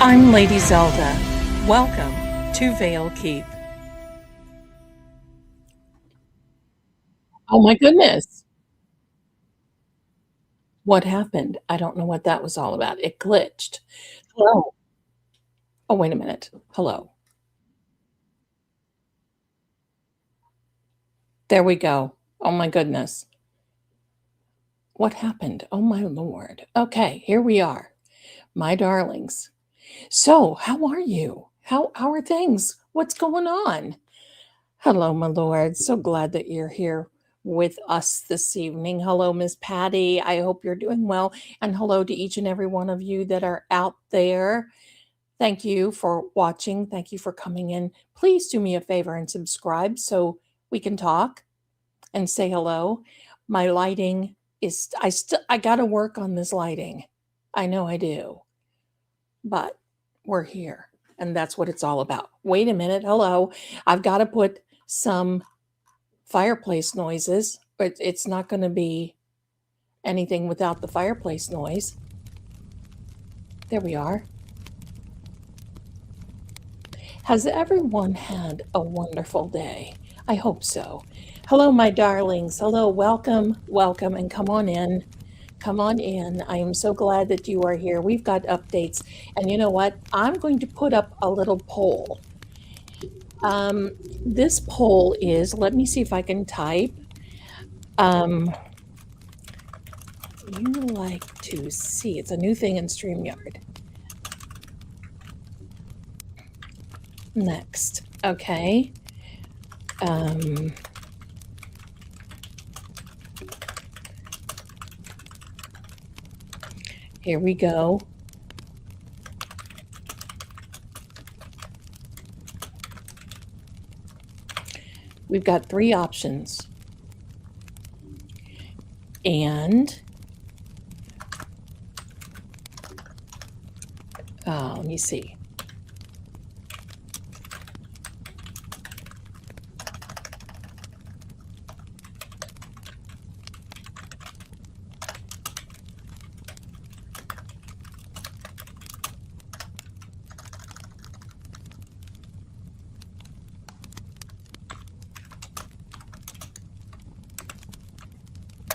I'm Lady Zelda. Welcome to Vale Keep. Oh my goodness. What happened? I don't know what that was all about. It glitched. Hello. Oh, wait a minute. Hello. There we go. Oh my goodness. What happened? Oh my lord. Okay, here we are. My darlings. So, how are you? How are things? What's going on? Hello, my lord. So glad that you're here with us this evening. Hello, Miss Patty. I hope you're doing well. And hello to each and every one of you that are out there. Thank you for watching. Thank you for coming in. Please do me a favor and subscribe so we can talk and say hello. My lighting is I got to work on this lighting. I know I do. But we're here and that's what it's all about. Wait a minute. Hello. I've got to put some fireplace noises, but it's not going to be anything without the fireplace noise. There we are. Has everyone had a wonderful day? I hope so. Hello, my darlings. Hello, welcome, welcome, and come on in. Come on in. I am so glad that you are here. We've got updates. And you know what? I'm going to put up a little poll. This poll is, let me see if I can type. You like to see, it's a new thing in StreamYard. Next, okay. Here we go. We've got 3 options. And let me see.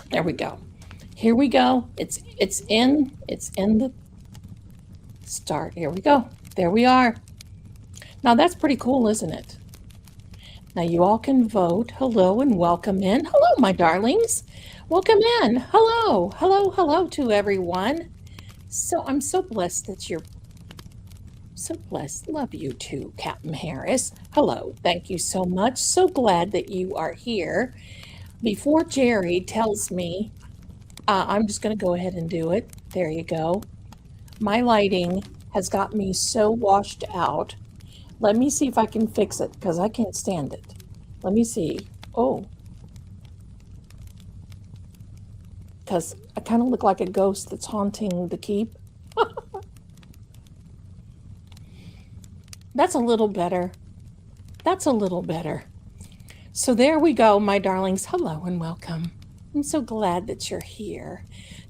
There we go. Here we go. It's in the start. Here we go. There we are. Now that's pretty cool, isn't it? Now you all can vote. Hello and welcome in. Hello, my darlings. Welcome in. Hello. Hello, hello to everyone. So I'm so blessed that you're so blessed. Love you too, Captain Harris. Hello. Thank you so much. So glad that you are here. Before Jerry tells me, I'm just going to go ahead and do it. There you go. My lighting has got me so washed out. Let me see if I can fix it because I can't stand it. Let me see. Oh. Because I kind of look like a ghost that's haunting the keep. That's a little better. That's a little better. So there we go, my darlings. Hello and welcome. I'm so glad that you're here.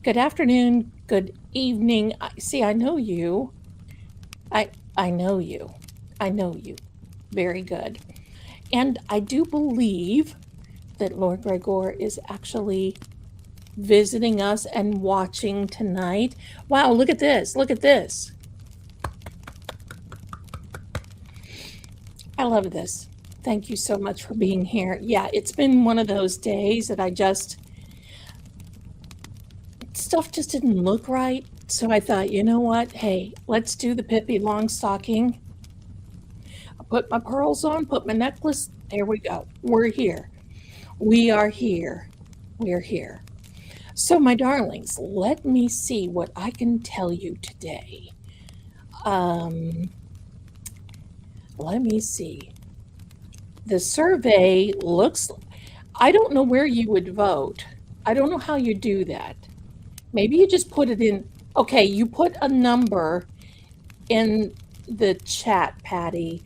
Good afternoon, good evening. See, I know you. I know you. I know you. Very good. And I do believe that Lord Greggor is actually visiting us and watching tonight. Wow, look at this. Look at this. I love this. Thank you so much for being here. Yeah, it's been one of those days that stuff just didn't look right. So I thought, you know what? Hey, let's do the Pippi Longstocking. I put my pearls on, put my necklace. There we go. We're here. We are here. We're here. So my darlings, let me see what I can tell you today. Let me see. The survey looks, I don't know where you would vote. I don't know how you do that. Maybe you just put it in. Okay, you put a number in the chat, Patty,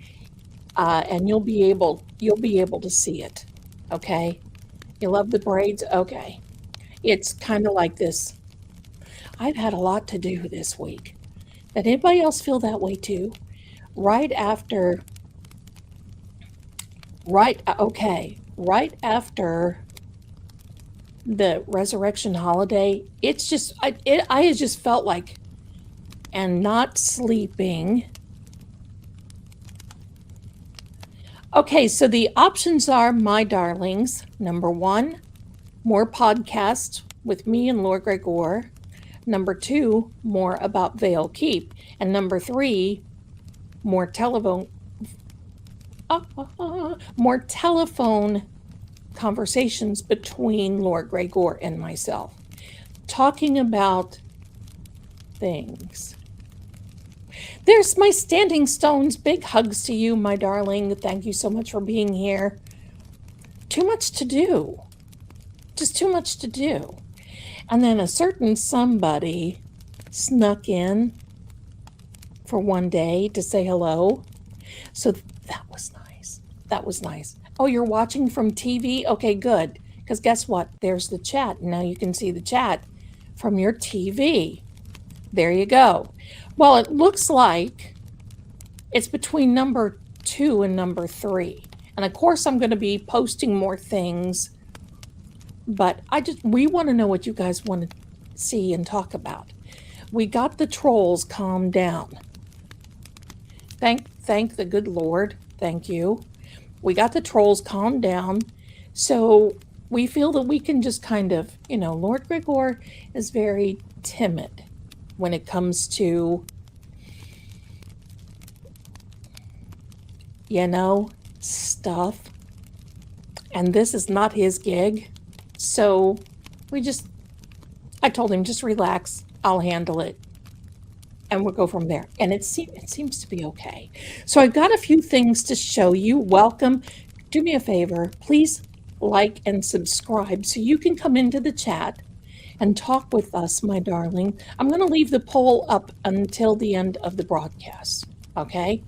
and you'll be able to see it. Okay, you love the braids. Okay, it's kind of like this. I've had a lot to do this week. Did anybody else feel that way too? Right after, right after the resurrection holiday, it's just, I just felt like, and not sleeping. Okay, so the options are, my darlings. Number 1, more podcasts with me and Lord Greggor. Number 2, more about Vale Keep. And number 3, more telephone conversations between Lord Greggor and myself, talking about things. There's my standing stones. Big hugs to you, my darling. Thank you so much for being here. Too much to do. Just too much to do. And then a certain somebody snuck in for one day to say hello. So that was nice. That was nice. Oh, you're watching from TV? Okay, good. Because guess what? There's the chat. Now you can see the chat from your TV. There you go. Well, it looks like it's between number 2 and number 3. And of course, I'm going to be posting more things. But we want to know what you guys want to see and talk about. We got the trolls calmed down. Thank the good Lord. Thank you. We got the trolls calmed down. So we feel that we can just kind of, Lord Greggor is very timid when it comes to, stuff. And this is not his gig. So I told him, just relax. I'll handle it. And we'll go from there. And it seems to be okay. So I've got a few things to show you. Welcome. Do me a favor. Please like and subscribe so you can come into the chat and talk with us, my darling. I'm going to leave the poll up until the end of the broadcast. Okay?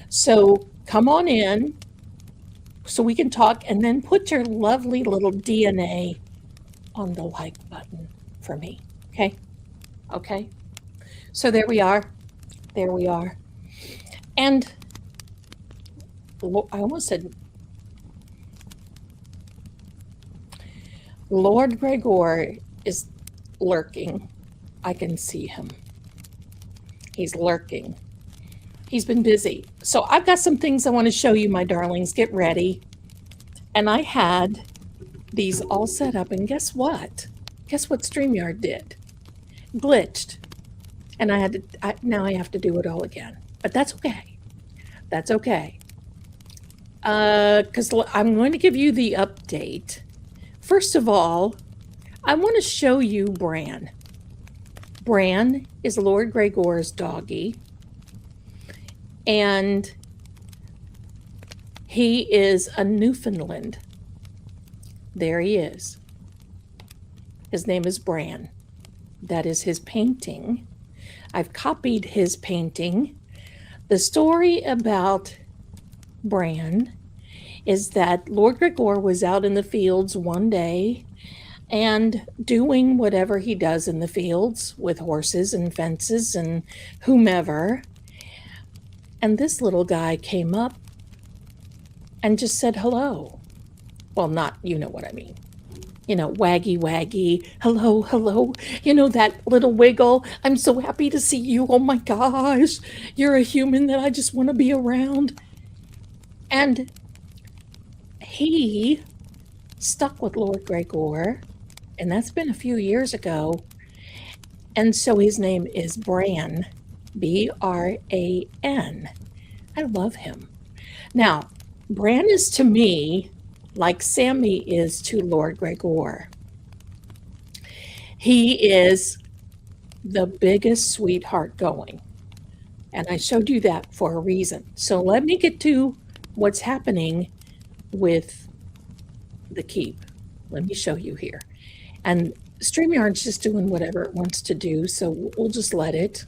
So come on in so we can talk, and then put your lovely little DNA on the like button for me. Okay? Okay? So there we are. There we are. And I almost said Lord Greggor is lurking. I can see him. He's lurking. He's been busy. So I've got some things I want to show you, my darlings. Get ready. And I had these all set up, and guess what? Guess what StreamYard did? Glitched. And now I have to do it all again. But that's okay. That's okay. Because I'm going to give you the update. First of all, I want to show you Bran. Bran is Lord Greggor's doggie. And he is a Newfoundland. There he is. His name is Bran. That is his painting. I've copied his painting. The story about Bran is that Lord Greggor was out in the fields one day and doing whatever he does in the fields with horses and fences and whomever. And this little guy came up and just said hello. Well, not, you know what I mean. Waggy, waggy, hello, hello. That little wiggle. I'm so happy to see you. Oh my gosh, you're a human that I just want to be around. And he stuck with Lord Greggor, and that's been a few years ago. And so his name is Bran, B-R-A-N. I love him. Now, Bran is to me like Sammy is to Lord Greggor. He is the biggest sweetheart going. And I showed you that for a reason. So let me get to what's happening with the keep. Let me show you here. And StreamYard's just doing whatever it wants to do, so we'll just let it.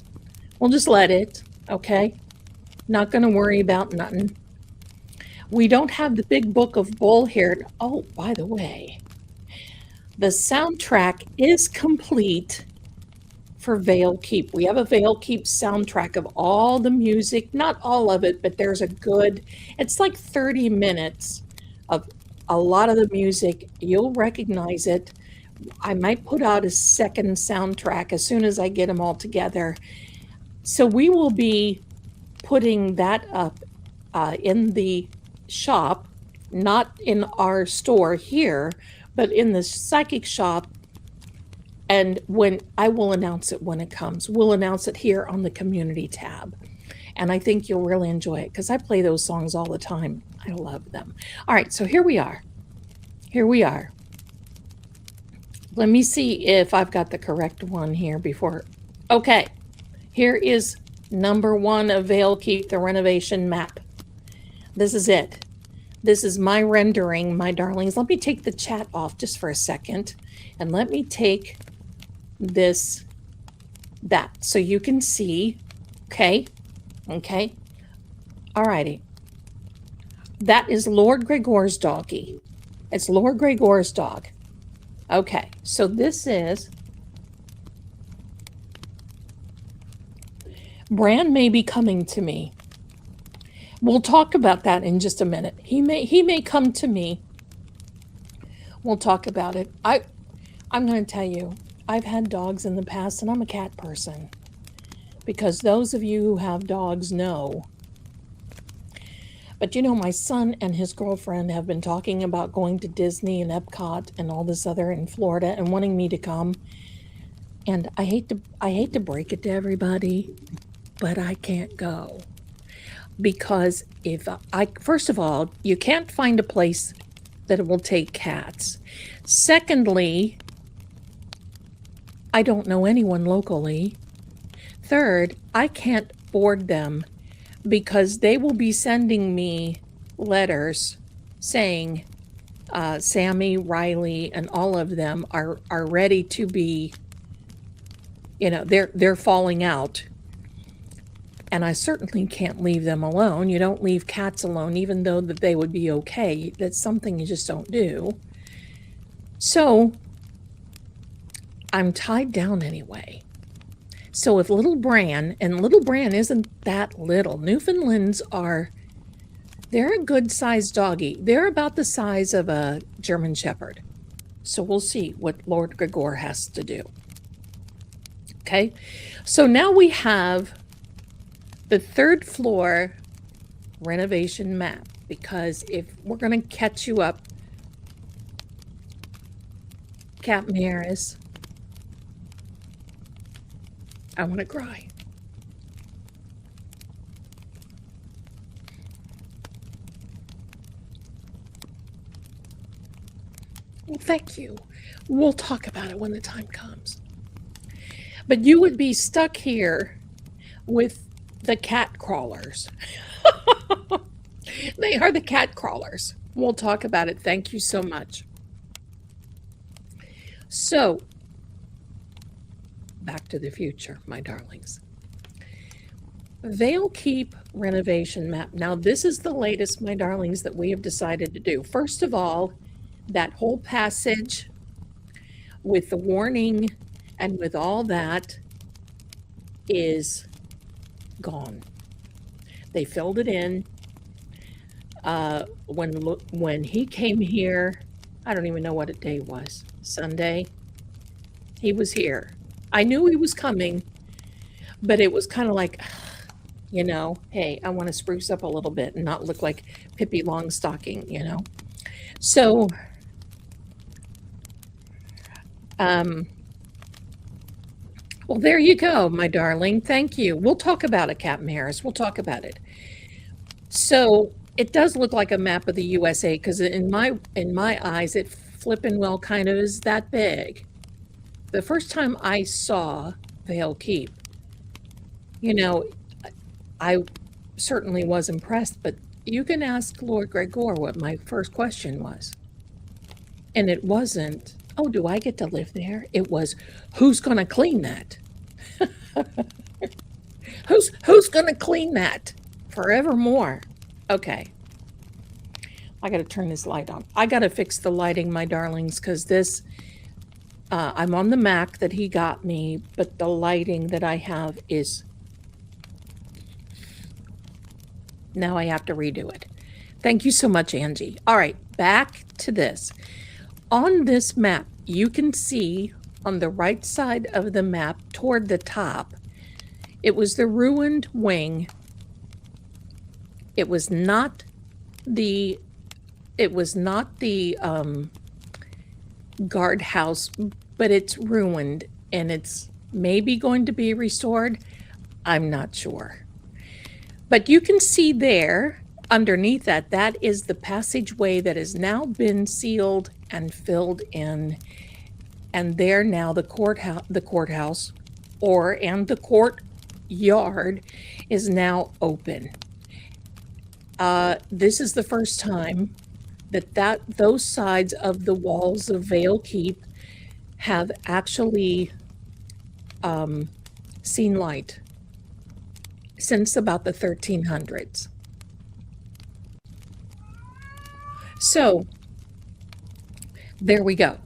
We'll just let it, okay? Not going to worry about nothing. We don't have the big book of Bull here. Oh, by the way, the soundtrack is complete for Vale Keep. We have a Vale Keep soundtrack of all the music, not all of it, but there's a good, it's like 30 minutes of a lot of the music. You'll recognize it. I might put out a second soundtrack as soon as I get them all together. So we will be putting that up in the shop, not in our store here, but in the psychic shop. And when I will announce it when it comes, we'll announce it here on the community tab. And I think you'll really enjoy it because I play those songs all the time. I love them. All right, so here we are. Here we are. Let me see if I've got the correct one here before. Okay, here is number 1 of Vale Keep, the renovation map. This is it. This is my rendering, my darlings. Let me take the chat off just for a second. And let me take that, so you can see. Okay. Okay. All righty. That is Lord Greggor's doggy. It's Lord Greggor's dog. Okay. So this is Bran may be coming to me. We'll talk about that in just a minute. He may come to me. We'll talk about it. I'm going to tell you, I've had dogs in the past, and I'm a cat person. Because those of you who have dogs know. But you know, my son and his girlfriend have been talking about going to Disney and Epcot and all this other in Florida and wanting me to come. And I hate to break it to everybody, but I can't go. Because first of all, you can't find a place that will take cats. Secondly, I don't know anyone locally. Third, I can't board them because they will be sending me letters saying Sammy, Riley, and all of them are ready to be, they're falling out. And I certainly can't leave them alone. You don't leave cats alone, even though that they would be okay. That's something you just don't do. So I'm tied down anyway. So if little Bran, and little Bran isn't that little. Newfoundlands they're a good sized doggy. They're about the size of a German Shepherd. So we'll see what Lord Greggor has to do. Okay, so now we have the 3rd floor renovation map, because if we're going to catch you up, Cat Maris, I want to cry. Well, thank you. We'll talk about it when the time comes. But you would be stuck here with the cat crawlers. They are the cat crawlers. We'll talk about it. Thank you so much. So, back to the future, my darlings. Vale Keep renovation map. Now, this is the latest, my darlings, that we have decided to do. First of all, that whole passage with the warning and with all that is gone. They filled it in. When he came here, I don't even know what day it was. Sunday. He was here. I knew he was coming, but it was kind of like, hey, I want to spruce up a little bit and not look like Pippi Longstocking, So, well, there you go, my darling. Thank you. We'll talk about it, Captain Harris. We'll talk about it. So it does look like a map of the USA because in my eyes, it flippin' well kind of is that big. The first time I saw Vale Keep, I certainly was impressed, but you can ask Lord Greggor what my first question was. And it wasn't, oh, do I get to live there? It was, who's going to clean that? Who's going to clean that forevermore? Okay. I got to turn this light on. I got to fix the lighting, my darlings, because this, I'm on the Mac that he got me, but the lighting that I have is... Now I have to redo it. Thank you so much, Angie. All right, back to this. On this map, you can see on the right side of the map toward the top, it was the ruined wing. It was not the guardhouse, but it's ruined and it's maybe going to be restored. I'm not sure. But you can see there underneath that is the passageway that has now been sealed and filled in. And there now the courthouse and the courtyard is now open. This is the first time that those sides of the walls of Vale Keep have actually seen light since about the 1300s. So there we go.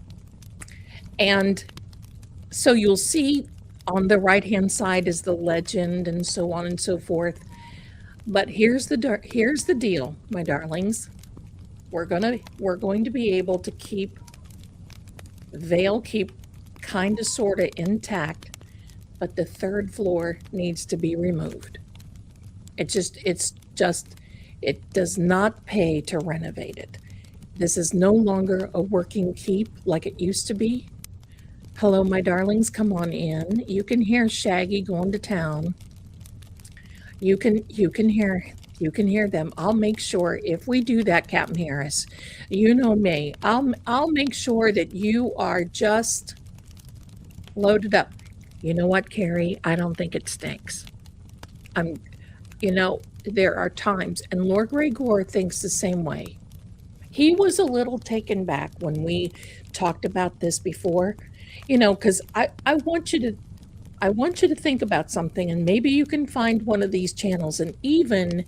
And so you'll see on the right-hand side is the legend and so on and so forth. But here's the deal, my darlings. We're going to be able to keep Vale Keep kind of sort of intact, but the third floor needs to be removed. It does not pay to renovate it. This is no longer a working keep like it used to be. Hello, my darlings, come on in. You can hear Shaggy going to town. You can hear them. I'll make sure if we do that, Captain Harris, you know me, I'll make sure that you are just loaded up. You know what, Carrie? I don't think it stinks. There are times, and Lord Greggor thinks the same way. He was a little taken back when we talked about this before, because I want you to think about something, and maybe you can find one of these channels. And even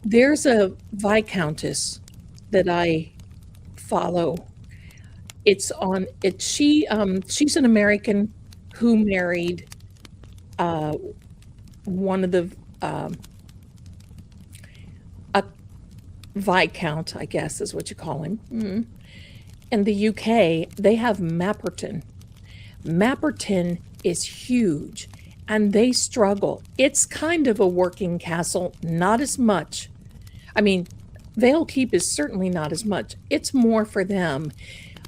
there's a Viscountess that I follow. She's an American who married one of the a Viscount, I guess is what you call him. In the UK, they have Mapperton. Mapperton is huge, and they struggle. It's kind of a working castle, not as much. I mean, Vale Keep is certainly not as much. It's more for them,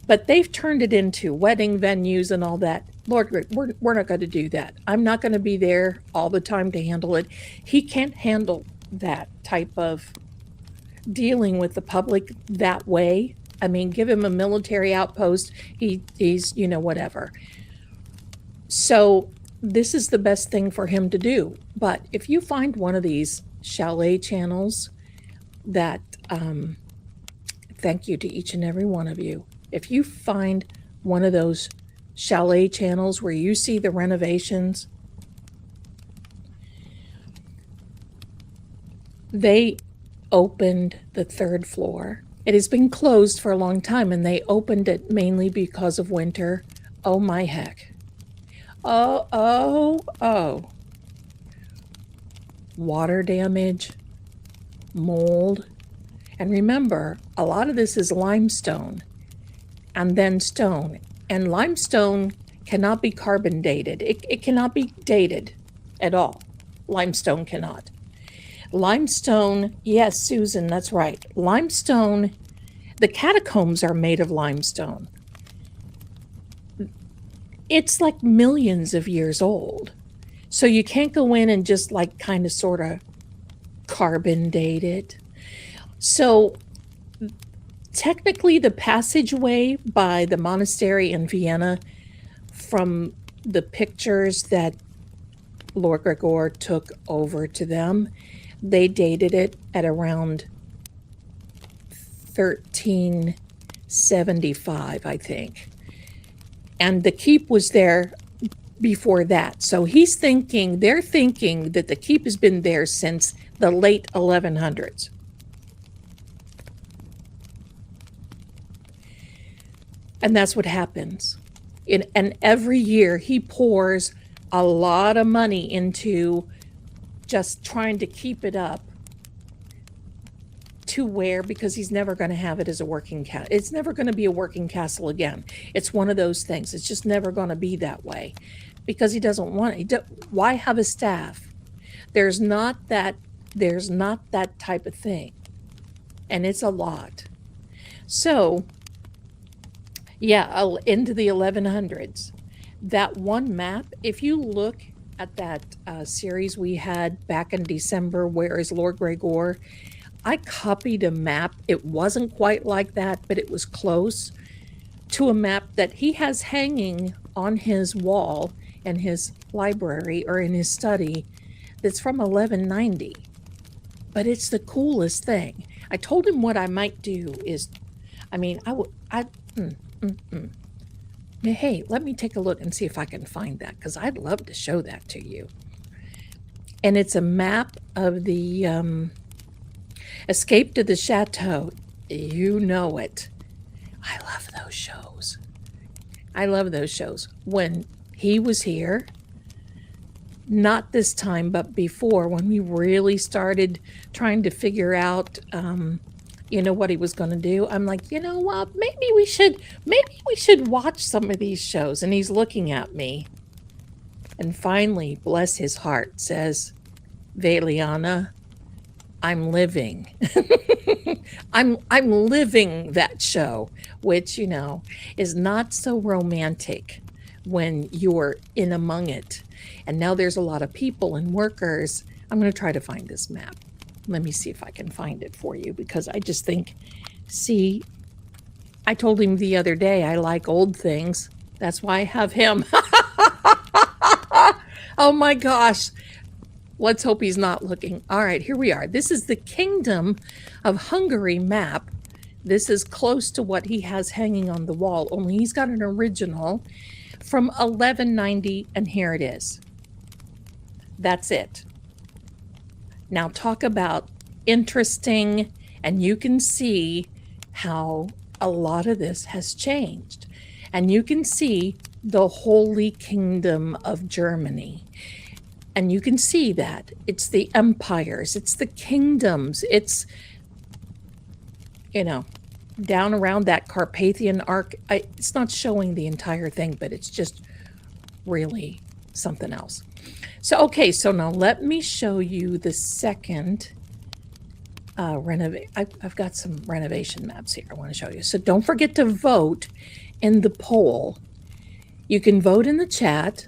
but they've turned it into wedding venues and all that. Lord, we're not going to do that. I'm not going to be there all the time to handle it. He can't handle that type of dealing with the public that way. I mean, give him a military outpost. He's whatever. So this is the best thing for him to do. But if you find one of these chalet channels that, thank you to each and every one of you. If you find one of those chalet channels where you see the renovations, they opened the third floor. It has been closed for a long time, and they opened it mainly because of winter. Oh my heck. Oh. Water damage, mold. And remember, a lot of this is limestone and then stone. And limestone cannot be carbon dated. It cannot be dated at all. Limestone cannot. Limestone, yes, Susan, that's right. Limestone, the catacombs are made of limestone. It's like millions of years old. So you can't go in and just like kind of sort of carbon date it. So technically the passageway by the monastery in Vienna, from the pictures that Lord Greggor took over to them, they dated it at around 1375, I think. And the keep was there before that. So they're thinking that the keep has been there since the late 1100s. And that's what happens. And every year he pours a lot of money into just trying to keep it up to where, because he's never going to have it as a working castle. It's never going to be a working castle again. It's one of those things. It's just never going to be that way because he doesn't want it. Why have a staff? There's not that type of thing. And it's a lot. So, yeah, into the 1100s. That one map, if you look at that series we had back in December, Where is Lord Greggor? I copied a map. It wasn't quite like that, but it was close to a map that he has hanging on his wall in his library or in his study that's from 1190. But it's the coolest thing. I told him what I might do is, hey, let me take a look and see if I can find that, because I'd love to show that to you. And it's a map of the Escape to the Chateau. You know it. I love those shows. I love those shows. When he was here, not this time, but before, when we really started trying to figure out, what he was going to do, I'm like, you know what? Maybe we should watch some of these shows. And he's looking at me, and finally, bless his heart, says, Valiana, I'm living. I'm living that show, which, is not so romantic when you're in among it. And now there's a lot of people and workers. I'm going to try to find this map. Let me see if I can find it for you, because I just think, see, I told him the other day I like old things. That's why I have him. Oh my gosh. Let's hope he's not looking. All right, here we are. This is the Kingdom of Hungary map. This is close to what he has hanging on the wall, only he's got an original from 1190, and here it is. That's it. Now talk about interesting, and you can see how a lot of this has changed. And you can see the Holy Kingdom of Germany. And you can see that it's the empires, it's the kingdoms, it's, down around that Carpathian arc. It's not showing the entire thing, but it's just really something else. So, okay, so now let me show you the second I've got some renovation maps here I want to show you. So don't forget to vote in the poll. You can vote in the chat.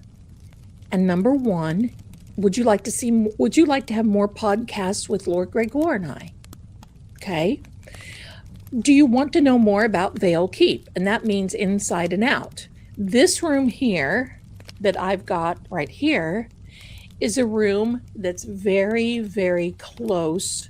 And number one, would you like to have more podcasts with Lord Greggor and I? Okay. Do you want to know more about Vale Keep? And that means inside and out. This room here that I've got right here is a room that's very, very close,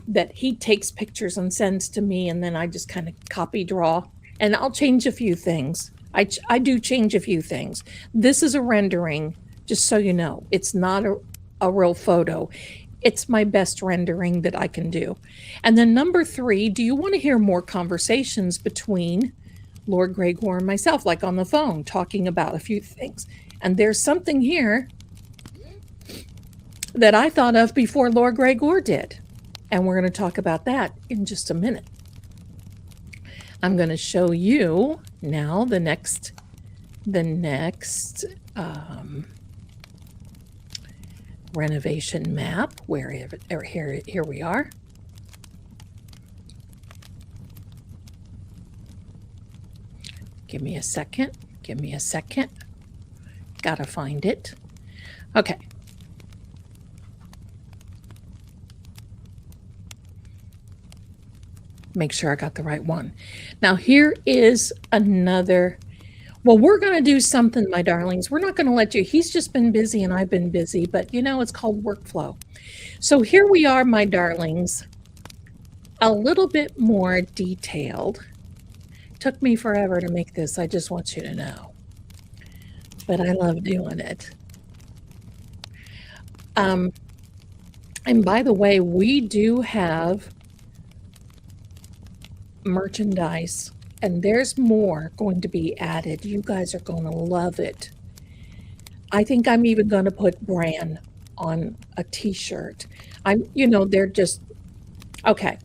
that he takes pictures and sends to me, and then I just kind of copy draw, and I'll change a few things. I do change a few things. This is a rendering, just so you know. It's not a real photo. It's my best rendering that I can do. And then number three, do you want to hear more conversations between Lord Greggor and myself, like on the phone, talking about a few things? And there's something here that I thought of before Lord Greggor did. And we're going to talk about that in just a minute. I'm going to show you now the next renovation map. Here we are. Give me a second. Gotta find it. Okay. Make sure I got the right one. Now here is another. Well, we're going to do something, my darlings. We're not going to let you. He's just been busy and I've been busy, but it's called workflow. So here we are, my darlings, a little bit more detailed. Took me forever to make this. I just want you to know. But I love doing it. And by the way, we do have merchandise And there's more going to be added. You guys are going to love it. I think I'm even going to put Bran on a t-shirt. They're just, okay.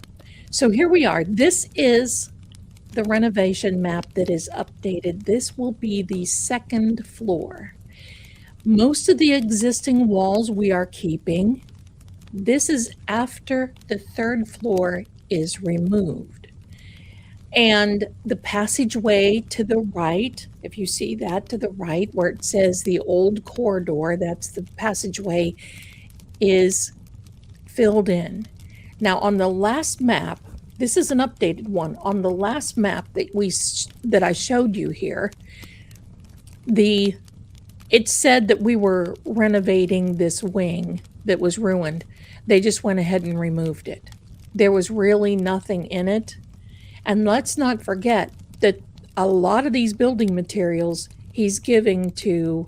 So here we are. This is the renovation map that is updated. This will be the second floor. Most of the existing walls we are keeping. This is after the third floor is removed. And the passageway to the right, if you see that to the right where it says the old corridor, that's the passageway, is filled in. Now on the last map, this is an updated one. On the last map that I showed you here, it said that we were renovating this wing that was ruined. They just went ahead and removed it. There was really nothing in it. And let's not forget that a lot of these building materials he's giving to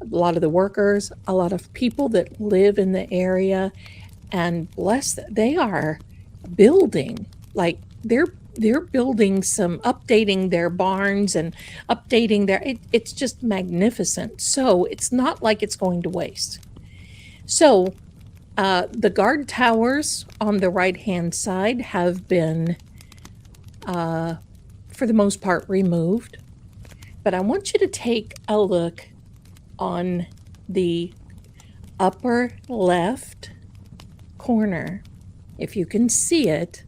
a lot of the workers, a lot of people that live in the area, and they are building, like they're building updating their barns and updating it's just magnificent. So it's not like it's going to waste. So the guard towers on the right-hand side have been, for the most part, removed. But I want you to take a look on the upper left corner. If you can see it,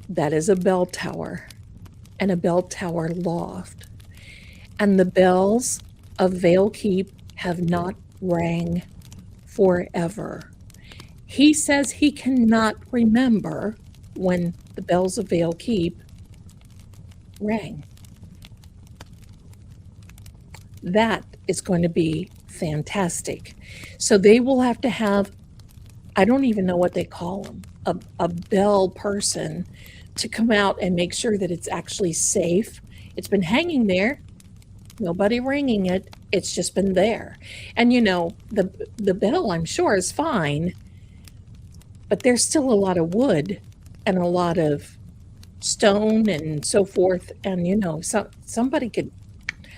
that is a bell tower and a bell tower loft. And the bells of Vale Keep have not rang forever. He says he cannot remember when the bells of Vale Keep rang. That is going to be fantastic. So they will have to have, I don't even know what they call them, a bell person to come out and make sure that it's actually safe. It's been hanging there, nobody ringing it, it's just been there. And the bell, I'm sure, is fine, but there's still a lot of wood and a lot of stone and so forth. And somebody could,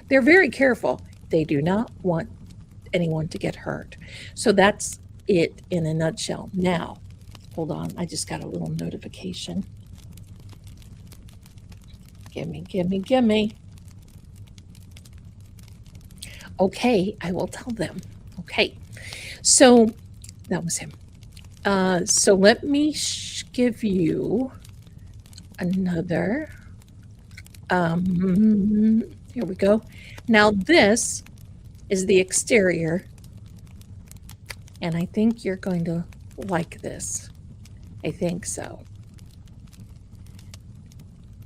they're very careful. They do not want anyone to get hurt. So that's it in a nutshell. Now, hold on, I just got a little notification. Gimme. Okay, I will tell them. Okay, so that was him. So let me give you another. Here we go. Now this is the exterior, and I think you're going to like this. I think so.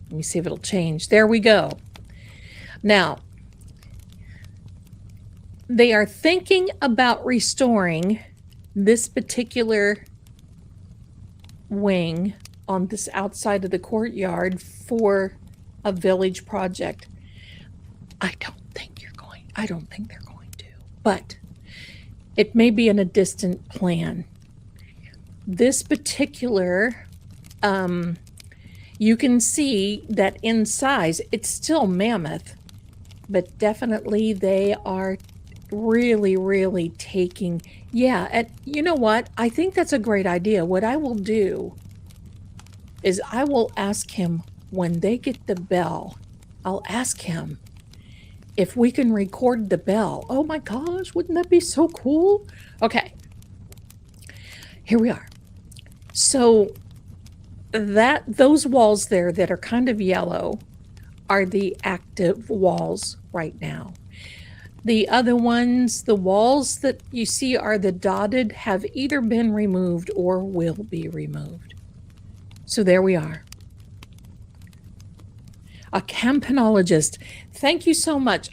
Let me see if it'll change. There we go. Now, they are thinking about restoring this particular wing on this outside of the courtyard for a village project. I don't think they're going to, but it may be in a distant plan. This particular, you can see that in size, it's still mammoth, but definitely they are really, really taking, and you know what? I think that's a great idea. What I will do is I will ask him when they get the bell, I'll ask him if we can record the bell. Oh my gosh, wouldn't that be so cool? Okay, here we are. So those walls there that are kind of yellow are the active walls right now. The other ones, the walls that you see are the dotted, have either been removed or will be removed. So there we are. A campanologist. Thank you so much.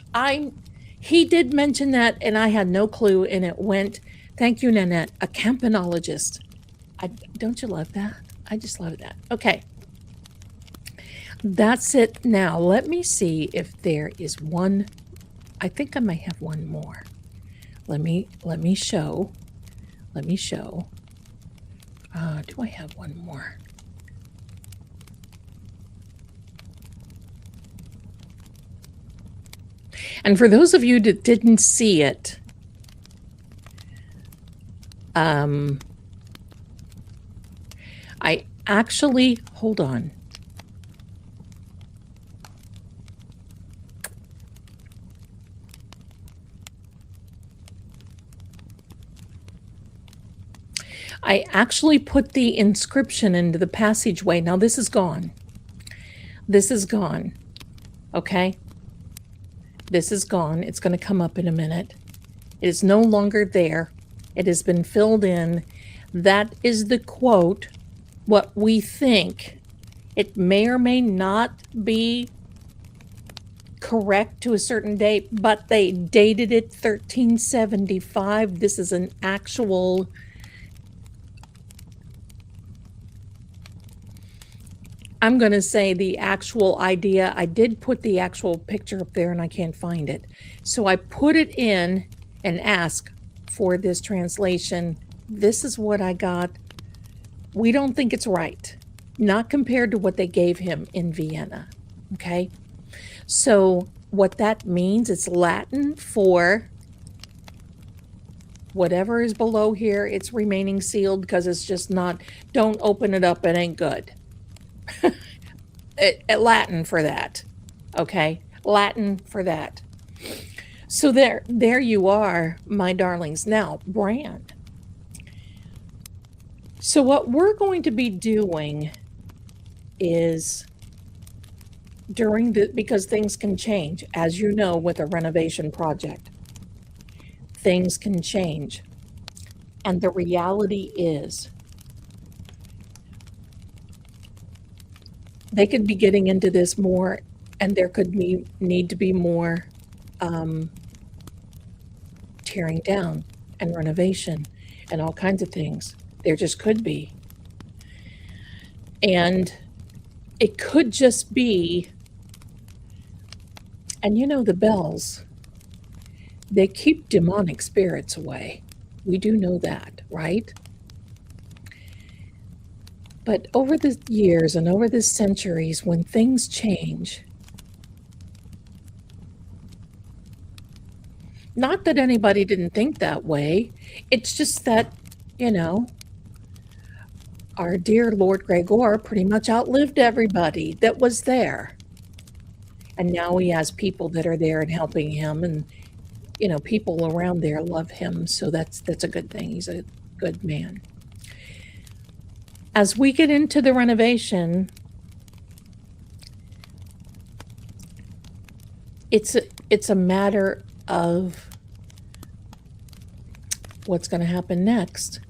He did mention that and I had no clue, and it went, thank you, Nanette. A campanologist. Don't you love that? I just love that. Okay. That's it. Now let me see if there is one. I think I might have one more. Let me show. Do I have one more? And for those of you that didn't see it, I actually, hold on. I actually put the inscription into the passageway. Now this is gone. This is gone. Okay? This is gone. It's going to come up in a minute. It is no longer there. It has been filled in. That is the quote. What we think. It may or may not be correct to a certain date, but they dated it 1375. This is an actual... I'm going to say the actual idea. I did put the actual picture up there and I can't find it. So I put it in and asked for this translation. This is what I got. We don't think it's right. Not compared to what they gave him in Vienna. Okay. So what that means, it's Latin for whatever is below here. It's remaining sealed because it's just not, don't open it up. It ain't good. Latin for that. Okay. Latin for that. So there you are, my darlings. Now, Bran. So what we're going to be doing is because things can change, as you know, with a renovation project. Things can change. And the reality is they could be getting into this more, and there could need to be more tearing down and renovation and all kinds of things. There just could be. And it could just be, and you know, the bells, they keep demonic spirits away. We do know that, right? But over the years and over the centuries, when things change, not that anybody didn't think that way, it's just that, you know, our dear Lord Greggor pretty much outlived everybody that was there. And now he has people that are there and helping him, and, you know, people around there love him. So that's a good thing. He's a good man. As we get into the renovation, it's a matter of what's going to happen next.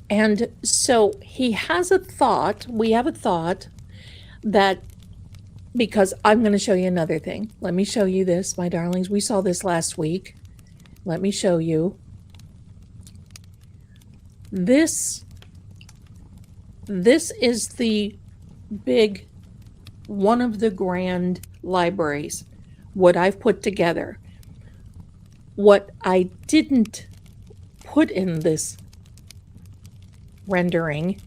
And so he has a thought, we have a thought that, because I'm going to show you another thing. Let me show you this, my darlings. We saw this last week. Let me show you. This is the big, one of the grand libraries, what I've put together. What I didn't put in this rendering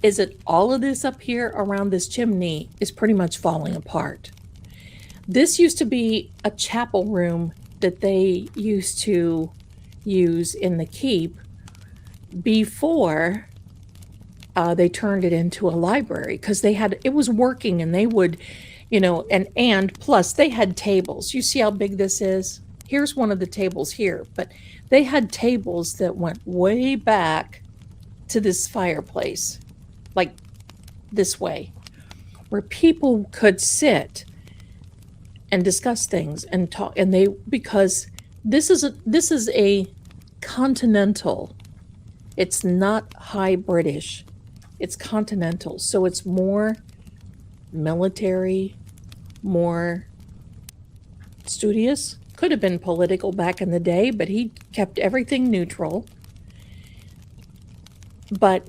is that all of this up here around this chimney is pretty much falling apart. This used to be a chapel room that they used to use in the keep before they turned it into a library, because it was working, and they would, you know, and plus they had tables. You see how big this is? Here's one of the tables here, but they had tables that went way back to this fireplace, like this way, where people could sit and discuss things and talk. And because this is a continental. It's not high British. It's continental. So it's more military, more studious. Could have been political back in the day, but he kept everything neutral. But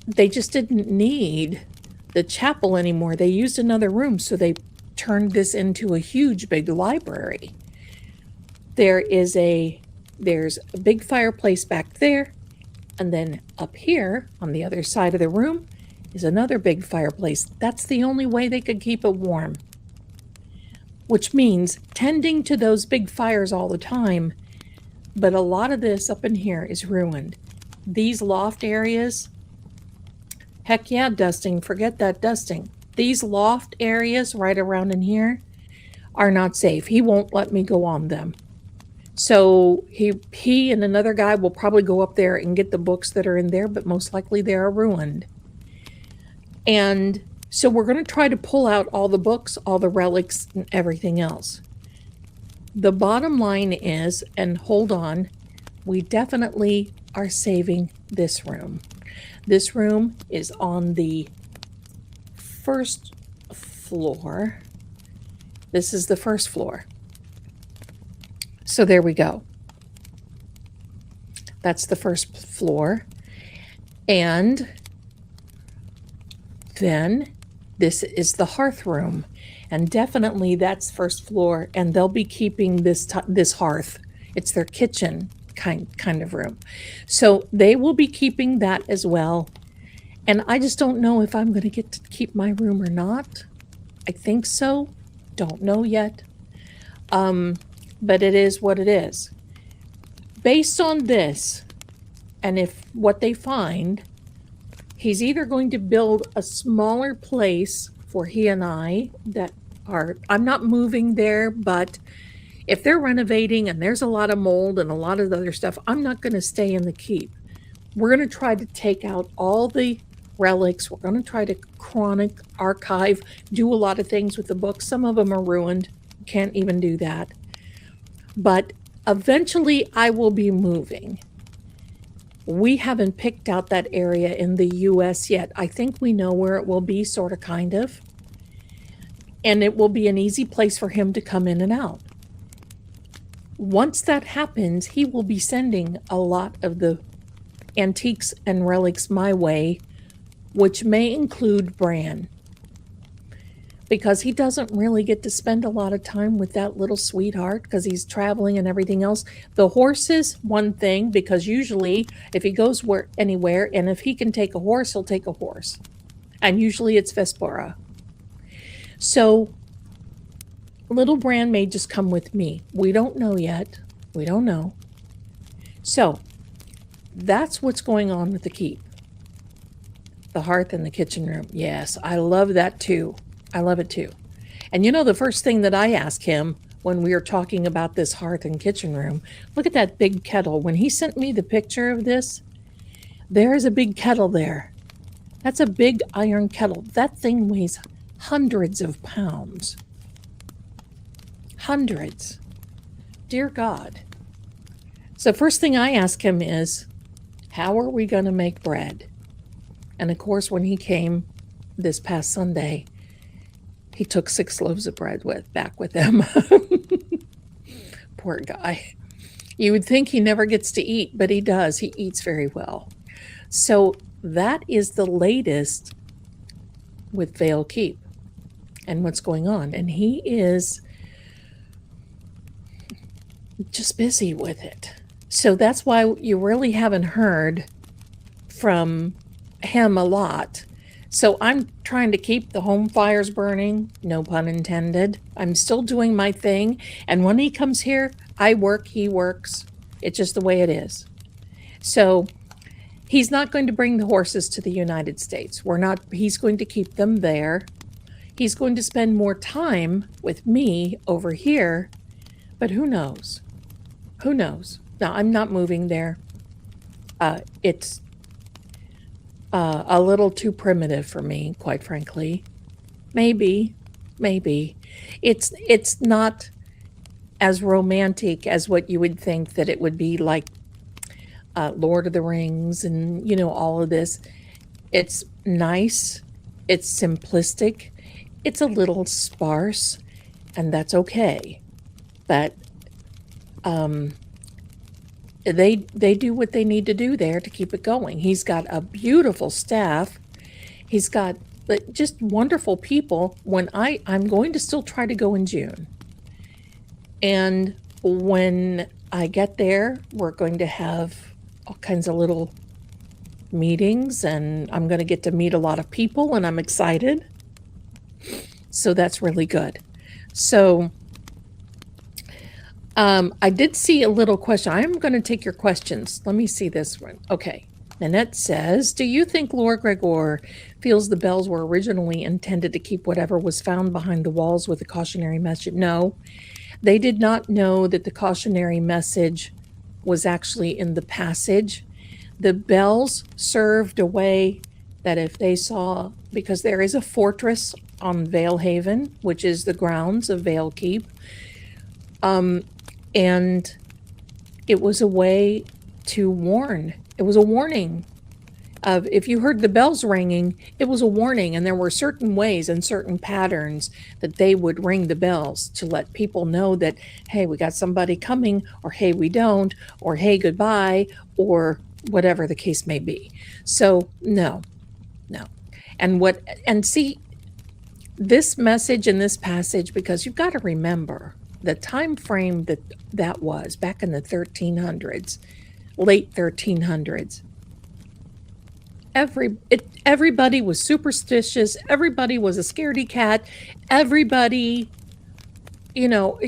they just didn't need the chapel anymore. They used another room, so they turned this into a huge big library. There's a big fireplace back there, and then up here on the other side of the room is another big fireplace. That's the only way they could keep it warm. which means tending to those big fires all the time. But a lot of this up in here is ruined. These loft areas, heck yeah, dusting, forget that dusting. These loft areas right around in here are not safe. He won't let me go on them. So he and another guy will probably go up there and get the books that are in there, but most likely they are ruined. And so we're going to try to pull out all the books, all the relics, and everything else. The bottom line is, and hold on, we definitely are saving this room. This room is on the first floor. This is the first floor. So there we go. That's the first floor. And then this is the hearth room. And definitely that's first floor. And they'll be keeping this hearth. It's their kitchen kind of room. So they will be keeping that as well. And I just don't know if I'm going to get to keep my room or not. I think so. Don't know yet. But it is what it is. Based on this, and if what they find, he's either going to build a smaller place for he and I that are, I'm not moving there, but if they're renovating and there's a lot of mold and a lot of other stuff, I'm not going to stay in the keep. We're going to try to take out all the relics. We're going to try to chronic, archive, do a lot of things with the books. Some of them are ruined. Can't even do that. But eventually I will be moving. We haven't picked out that area in the US yet. I think we know where it will be, sort of, kind of. And it will be an easy place for him to come in and out. Once that happens, he will be sending a lot of the antiques and relics my way, which may include Bran. Because he doesn't really get to spend a lot of time with that little sweetheart because he's traveling and everything else. The horses, one thing, because usually if he goes anywhere and if he can take a horse, he'll take a horse. And usually it's Vespora. So little Bran may just come with me. We don't know yet. We don't know. So that's what's going on with the keep. The hearth and the kitchen room. Yes, I love that too. I love it too. And you know, the first thing that I asked him when we were talking about this hearth and kitchen room, look at that big kettle. When he sent me the picture of this, there's a big kettle there. That's a big iron kettle. That thing weighs hundreds of pounds. Hundreds. Dear God. So first thing I ask him is, how are we going to make bread? And of course, when he came this past Sunday, he took 6 loaves of bread back with him. Poor guy. You would think he never gets to eat, but he does. He eats very well. So that is the latest with Vale Keep and what's going on. And he is just busy with it. So that's why you really haven't heard from him a lot. So I'm trying to keep the home fires burning, no pun intended. I'm still doing my thing. And when he comes here, I work, he works. It's just the way it is. So he's not going to bring the horses to the United States. He's going to keep them there. He's going to spend more time with me over here. But who knows? Who knows? Now, I'm not moving there. It's a little too primitive for me, quite frankly. Maybe. It's not as romantic as what you would think that it would be, like Lord of the Rings and, you know, all of this. It's nice. It's simplistic. It's a little sparse, and that's okay. But they do what they need to do there to keep it going. He's got a beautiful staff. He's got just wonderful people. When I'm going to still try to go in June. And when I get there, we're going to have all kinds of little meetings, and I'm going to get to meet a lot of people, and I'm excited. So that's really good. So I did see a little question. I'm going to take your questions. Let me see this one. Okay. Nanette says, do you think Lord Greggor feels the bells were originally intended to keep whatever was found behind the walls with a cautionary message? No, they did not know that the cautionary message was actually in the passage. The bells served a way that if they saw, because there is a fortress on Vale Haven, which is the grounds of Vale Keep, and it was a way to warn. It was a warning of if you heard the bells ringing, it was a warning, and there were certain ways and certain patterns that they would ring the bells to let people know that, hey, we got somebody coming, or hey, we don't, or hey, goodbye, or whatever the case may be. So no. And see, this message in this passage, because you've got to remember the time frame that was back in the 1300s, late 1300s. Everybody was superstitious. Everybody was a scaredy cat. Everybody, and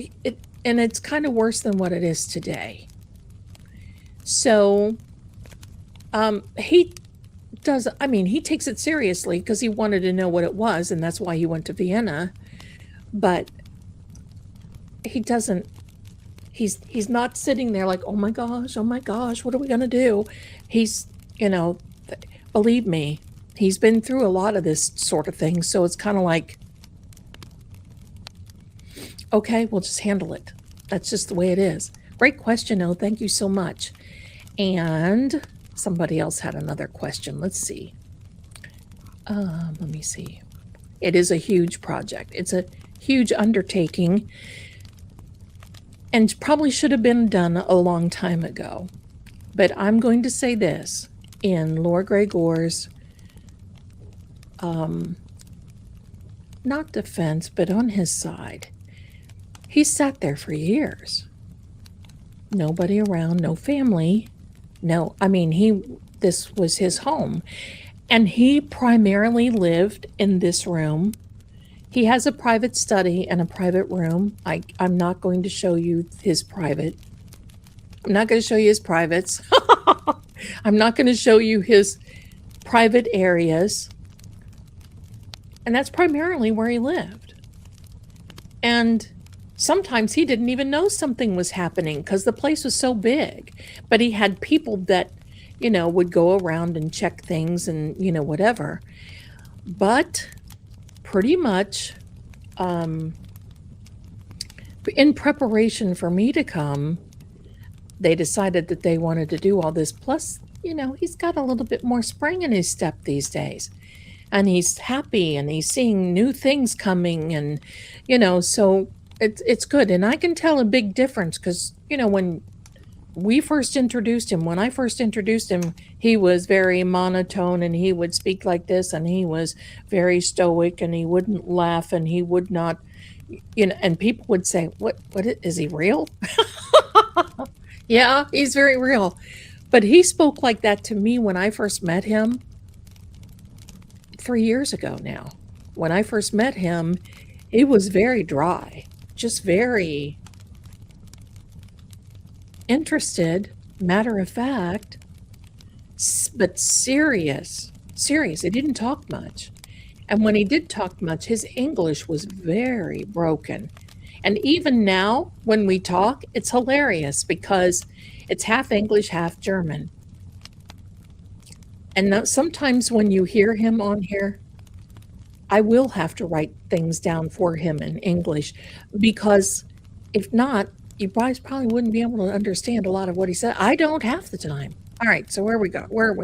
it's kind of worse than what it is today. So he takes it seriously because he wanted to know what it was, and that's why he went to Vienna. But he doesn't, he's not sitting there like, oh my gosh, what are we going to do? He's, believe me, he's been through a lot of this sort of thing. So it's kind of like, okay, we'll just handle it. That's just the way it is. Great question, though. Thank you so much. And somebody else had another question. Let's see. Let me see. It is a huge project. It's a huge undertaking and probably should have been done a long time ago. But I'm going to say this. In Lord Greggor's, not defense, but on his side, he sat there for years. Nobody around, no family. No, this was his home. And he primarily lived in this room. He has a private study and a private room. I'm not going to show you his private. I'm not going to show you his privates. I'm not going to show you his private areas. And that's primarily where he lived. And sometimes he didn't even know something was happening because the place was so big. But he had people that, would go around and check things and, whatever. But pretty much in preparation for me to come, they decided that they wanted to do all this. Plus, he's got a little bit more spring in his step these days. And he's happy and he's seeing new things coming. And, so it's good. And I can tell a big difference because, when I first introduced him, he was very monotone and he would speak like this and he was very stoic and he wouldn't laugh and he would not, and people would say, what is he real? Yeah, he's very real. But he spoke like that to me when I first met him 3 years ago now. When I first met him, he was very dry, just very interested, matter of fact, but serious. He didn't talk much. And when he did talk much, his English was very broken. And even now, when we talk, it's hilarious because it's half English, half German. And sometimes when you hear him on here, I will have to write things down for him in English because if not, you guys probably wouldn't be able to understand a lot of what he said. I don't half the time. All right, so where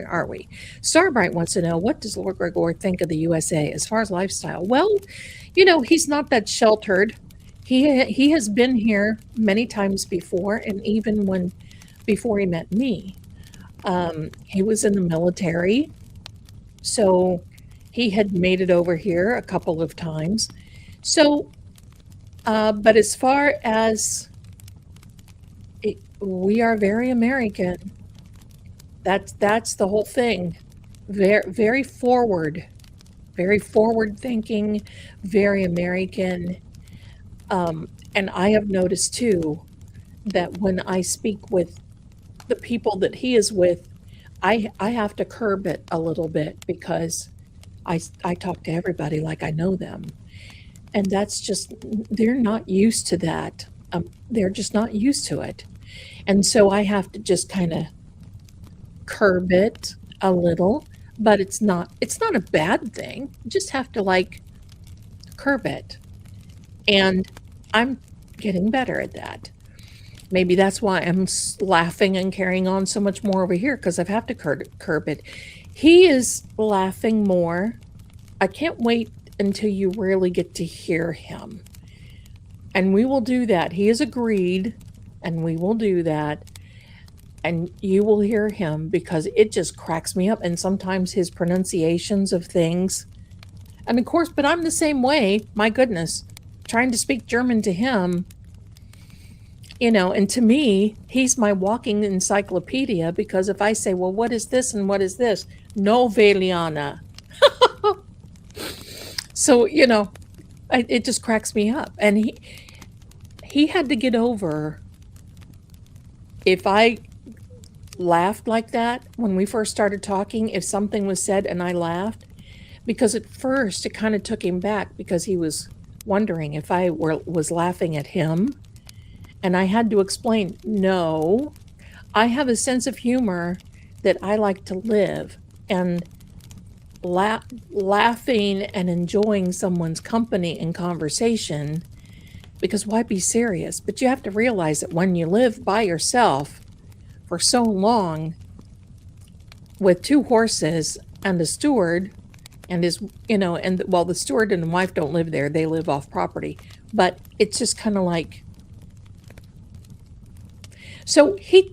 are we? Starbright wants to know, what does Lord Greggor think of the USA as far as lifestyle? Well, he's not that sheltered. He has been here many times before, and even before he met me, he was in the military, so he had made it over here a couple of times. So, but as far as we are very American, that's the whole thing. Very, very forward thinking, very American. And I have noticed too that when I speak with the people that he is with, I have to curb it a little bit because I talk to everybody like I know them. And that's just, they're not used to that. They're just not used to it. And so I have to just kind of curb it a little, but it's not a bad thing. You just have to like curb it. And I'm getting better at that. Maybe that's why I'm laughing and carrying on so much more over here, because I have to curb it. He is laughing more. I can't wait until you really get to hear him. And we will do that. He has agreed, and we will do that. And you will hear him because it just cracks me up. And sometimes his pronunciations of things. And of course, but I'm the same way. My goodness. Trying to speak German to him, you know, and to me, he's my walking encyclopedia, because if I say, well, what is this and what is this? No, Veliana. So, you know, it just cracks me up. And he had to get over, if I laughed like that when we first started talking, if something was said and I laughed, because at first it kind of took him back, because he was wondering if I was laughing at him. And I had to explain, no, I have a sense of humor that I like to live, and laughing and enjoying someone's company and conversation, because why be serious? But you have to realize that when you live by yourself for so long with 2 horses and a steward and his, you know, and well, the steward and the wife don't live there. They live off property, but it's just kind of like, so he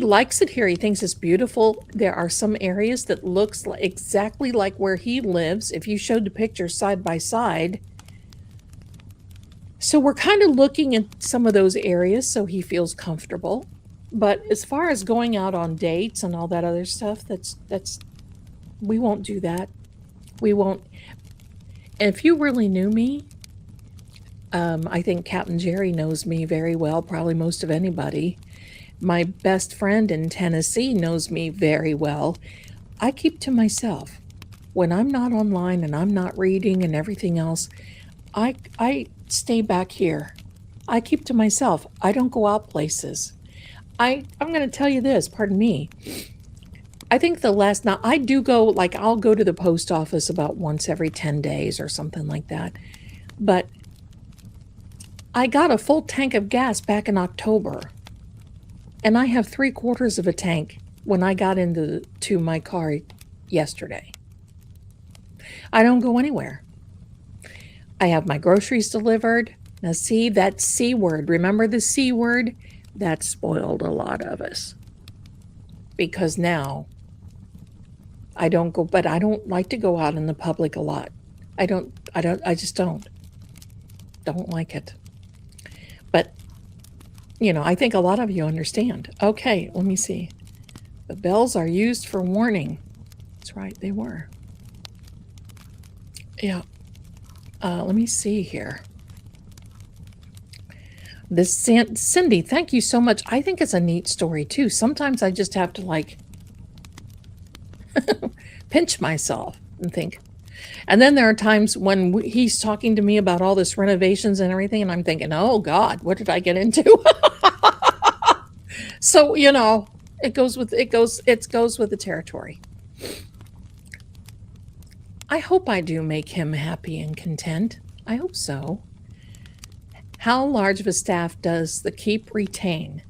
likes it here. He thinks it's beautiful. There are some areas that looks exactly like where he lives, if you showed the pictures side by side. So we're kind of looking at some of those areas so he feels comfortable. But as far as going out on dates and all that other stuff, that's we won't do that. We won't. And if you really knew me, I think Captain Jerry knows me very well, probably most of anybody. My best friend in Tennessee knows me very well. I keep to myself. When I'm not online and I'm not reading and everything else, I stay back here. I keep to myself. I don't go out places. I'm going to tell you this, pardon me. I think now I do go, like I'll go to the post office about once every 10 days or something like that. But I got a full tank of gas back in October. And I have 3/4 of a tank when I got into my car yesterday. I don't go anywhere. I have my groceries delivered. Now see, that C word, remember the C word? That spoiled a lot of us. Because now I don't go, but I don't like to go out in the public a lot. I just don't like it. But you know, I think a lot of you understand. Okay, let me see. The bells are used for warning. That's right, they were. Yeah. Let me see here. This Cindy, thank you so much. I think it's a neat story too. Sometimes I just have to like pinch myself and think. And then there are times when he's talking to me about all this renovations and everything, and I'm thinking, oh God, what did I get into? So, you know, it goes with the territory. I hope I do make him happy and content. I hope so. How large of a staff does the keep retain?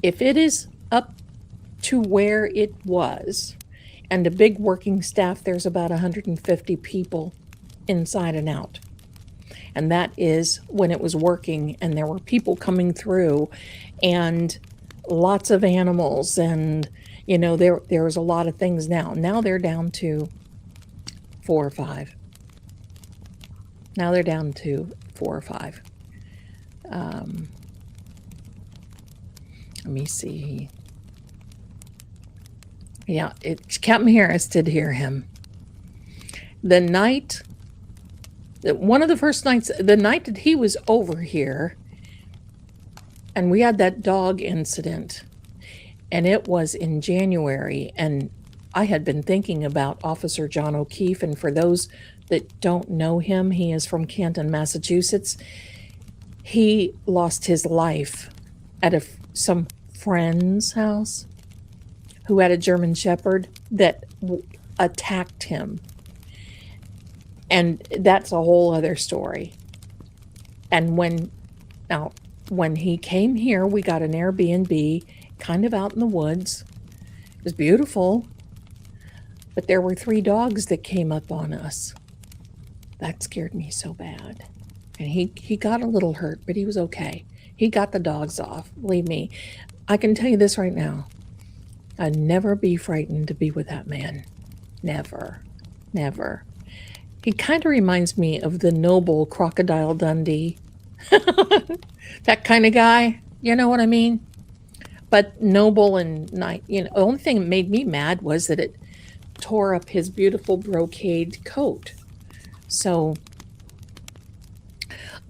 If it is up to where it was, and a big working staff, there's about 150 people inside and out. And that is when it was working and there were people coming through and lots of animals, and you know, there was a lot of things. Now they're down to 4 or 5. Now they're down to 4 or 5. Let me see. Yeah, Captain Harris did hear him. One of the first nights, the night that he was over here, And we had that dog incident, and it was in January, and I had been thinking about Officer John O'Keefe, and for those that don't know him, he is from Canton, Massachusetts. He lost his life at some friend's house who had a German Shepherd that attacked him. And that's a whole other story. And when he came here, we got an Airbnb kind of out in the woods. It was beautiful, but there were 3 dogs that came up on us. That scared me so bad. And he got a little hurt, but he was okay. He got the dogs off. Believe me, I can tell you this right now. I'd never be frightened to be with that man. Never. Never. He kind of reminds me of the noble Crocodile Dundee. That kind of guy. You know what I mean? But noble and nice. You know, the only thing that made me mad was that it tore up his beautiful brocade coat. So,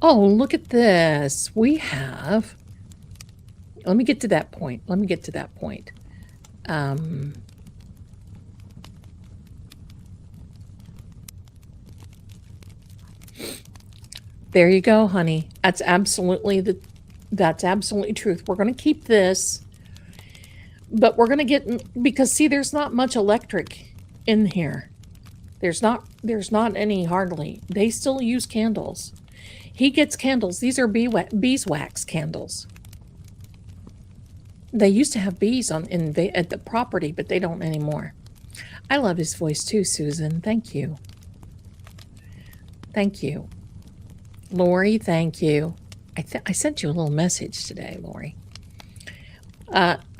oh, look at this. We have, let me get to that point. There you go, honey. That's absolutely truth. We're going to keep this, but we're going to get, because see, there's not much electric in here. There's not any hardly. They still use candles. He gets candles. These are beeswax candles. They used to have bees at the property, but they don't anymore. I love his voice too, Susan. Thank you. Thank you. Lori, thank you. I sent you a little message today, Lori.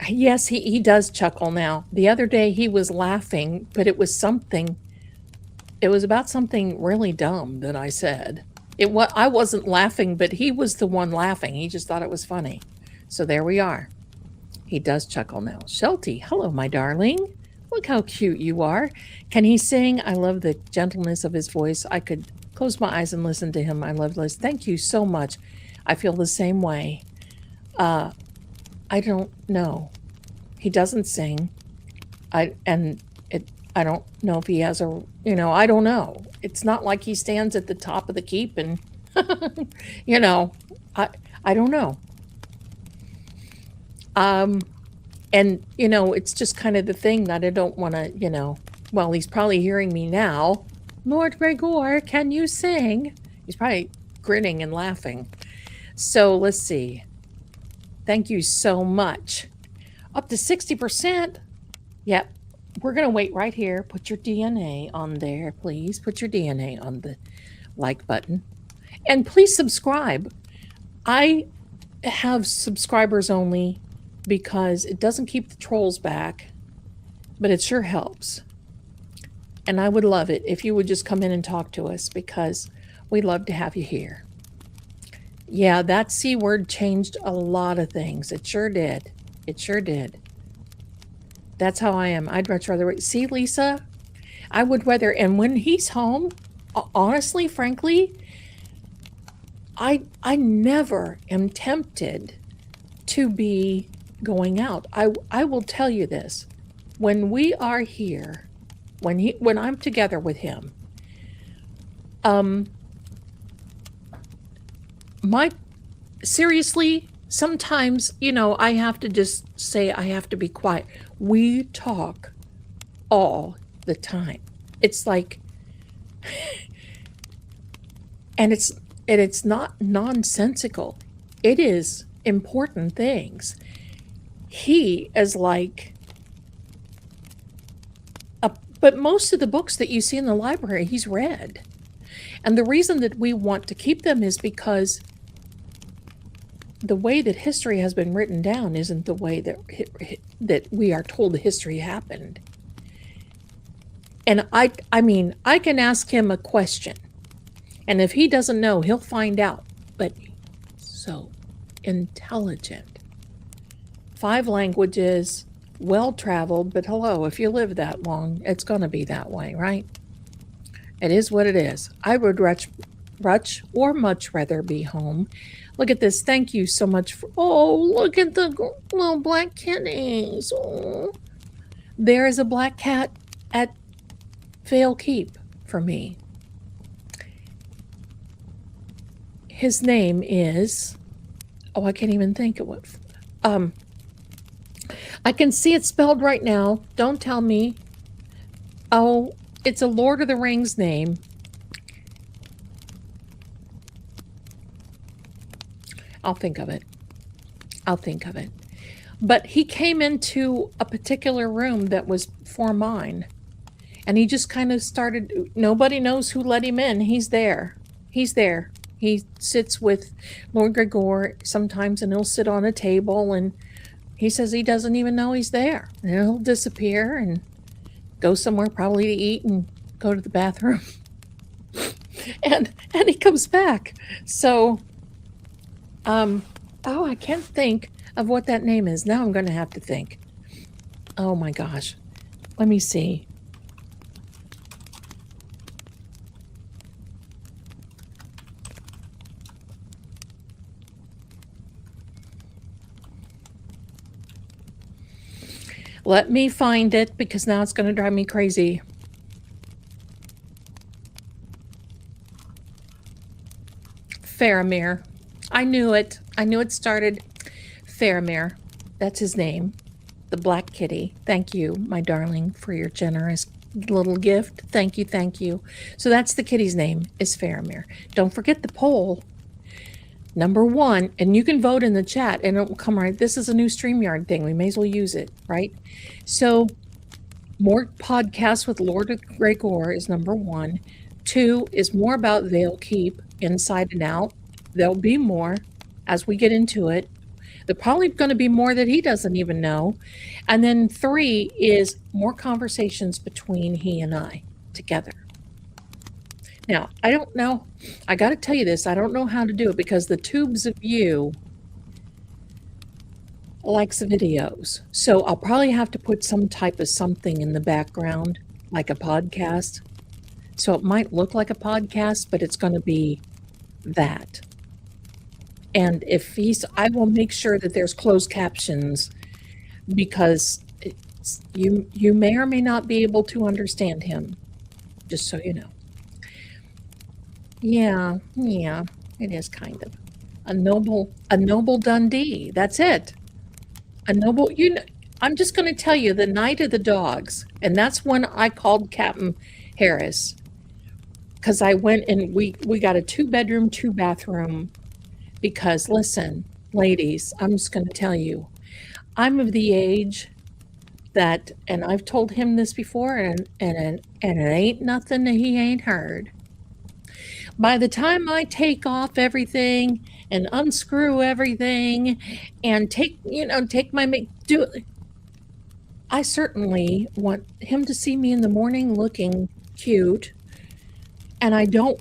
Yes, he does chuckle now. The other day he was laughing, but it was about something really dumb that I said. I wasn't laughing, but he was the one laughing. He just thought it was funny. So there we are. He does chuckle now. Shelty, hello, my darling. Look how cute you are. Can he sing? I love the gentleness of his voice. I could close my eyes and listen to him. I love this. Thank you so much. I feel the same way. I don't know. He doesn't sing. I don't know if he has I don't know. It's not like he stands at the top of the keep and, I don't know. And, it's just kind of the thing that I don't want to, well, he's probably hearing me now. Lord Greggor, can you sing? He's probably grinning and laughing. So let's see. Thank you so much. Up to 60%. Yep. We're going to wait right here. Put your DNA on there, please. Put your DNA on the like button. And please subscribe. I have subscribers only because it doesn't keep the trolls back, but it sure helps. And I would love it if you would just come in and talk to us, because we'd love to have you here. Yeah, that C word changed a lot of things. It sure did. It sure did. That's how I am. I'd much rather see, Lisa. I would rather, and when he's home, honestly, frankly, I never am tempted to be going out. I will tell you this. When we are here, when I'm together with him, seriously, sometimes, I have to just say I have to be quiet. We talk all the time. It's like, and it's not nonsensical. It is important things. He is like, but most of the books that you see in the library, he's read. And the reason that we want to keep them is because the way that history has been written down isn't the way that we are told the history happened. And I mean, I can ask him a question, and if he doesn't know, he'll find out. But so intelligent. 5 languages, well-traveled, but hello, if you live that long, it's going to be that way, right? It is what it is. I would much rather be home. Look at this. Thank you so much for. Oh, look at the little black kitties. Oh. There is a black cat at Vale Keep for me. His name is. Oh, I can't even think of what. I can see it spelled right now. Don't tell me. Oh, it's a Lord of the Rings name. I'll think of it. But he came into a particular room that was for mine. And he just kind of started, nobody knows who let him in. He's there. He sits with Lord Greggor sometimes, and he'll sit on a table, and he says he doesn't even know he's there. And he'll disappear and go somewhere, probably to eat and go to the bathroom. and he comes back. So, oh, I can't think of what that name is. Now I'm going to have to think. Oh my gosh. Let me see. Let me find it, because now it's going to drive me crazy. Faramir. I knew it. I knew it started. Faramir. That's his name. The black kitty. Thank you, my darling, for your generous little gift. Thank you. So that's the kitty's name, is Faramir. Don't forget the poll. Number 1, and you can vote in the chat, and it will come right. This is a new StreamYard thing. We may as well use it, right? So, more podcasts with Lord Greggor is number 1. 2 is more about Vale Keep, inside and out. There'll be more as we get into it. There's probably going to be more that he doesn't even know. And then 3 is more conversations between he and I together. Now, I don't know. I got to tell you this. I don't know how to do it, because the tubes of you likes the videos. So I'll probably have to put some type of something in the background, like a podcast. So it might look like a podcast, but it's going to be that. And if I will make sure that there's closed captions, because you may or may not be able to understand him, just so you know. Yeah, it is kind of a noble Dundee. That's it. A noble, I'm just going to tell you, the night of the dogs, and that's when I called Captain Harris, because I went and we got a 2-bedroom, 2-bathroom, because listen, ladies, I'm just going to tell you, I'm of the age that, and I've told him this before, and it ain't nothing that he ain't heard. By the time I take off everything and unscrew everything and take my I certainly want him to see me in the morning looking cute, and I don't,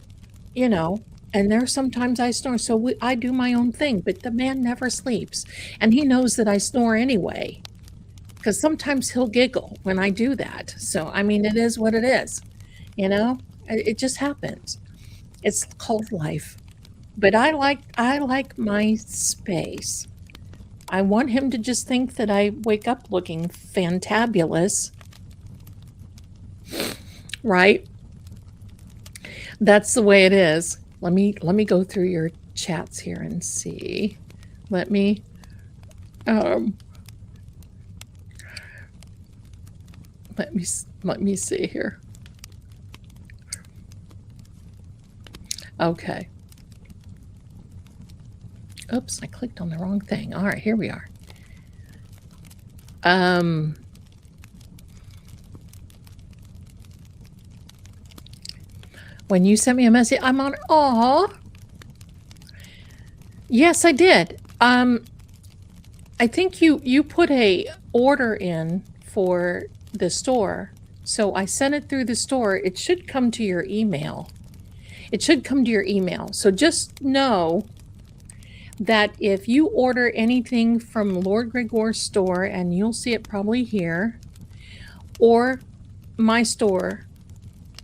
and there's sometimes I snore, so I do my own thing, but the man never sleeps, and he knows that I snore anyway, because sometimes he'll giggle when I do that. So, I mean, it is what it is, it just happens. It's called life. But I like my space. I want him to just think that I wake up looking fantabulous. Right? That's the way it is. Let me go through your chats here and see. Let me see here. Okay. Oops, I clicked on the wrong thing. All right, here we are. When you sent me a message, I'm on. Aw. Yes, I did. I think you put a order in for the store, so I sent it through the store. It should come to your email. So just know that if you order anything from Lord Greggor's store, and you'll see it probably here, or my store,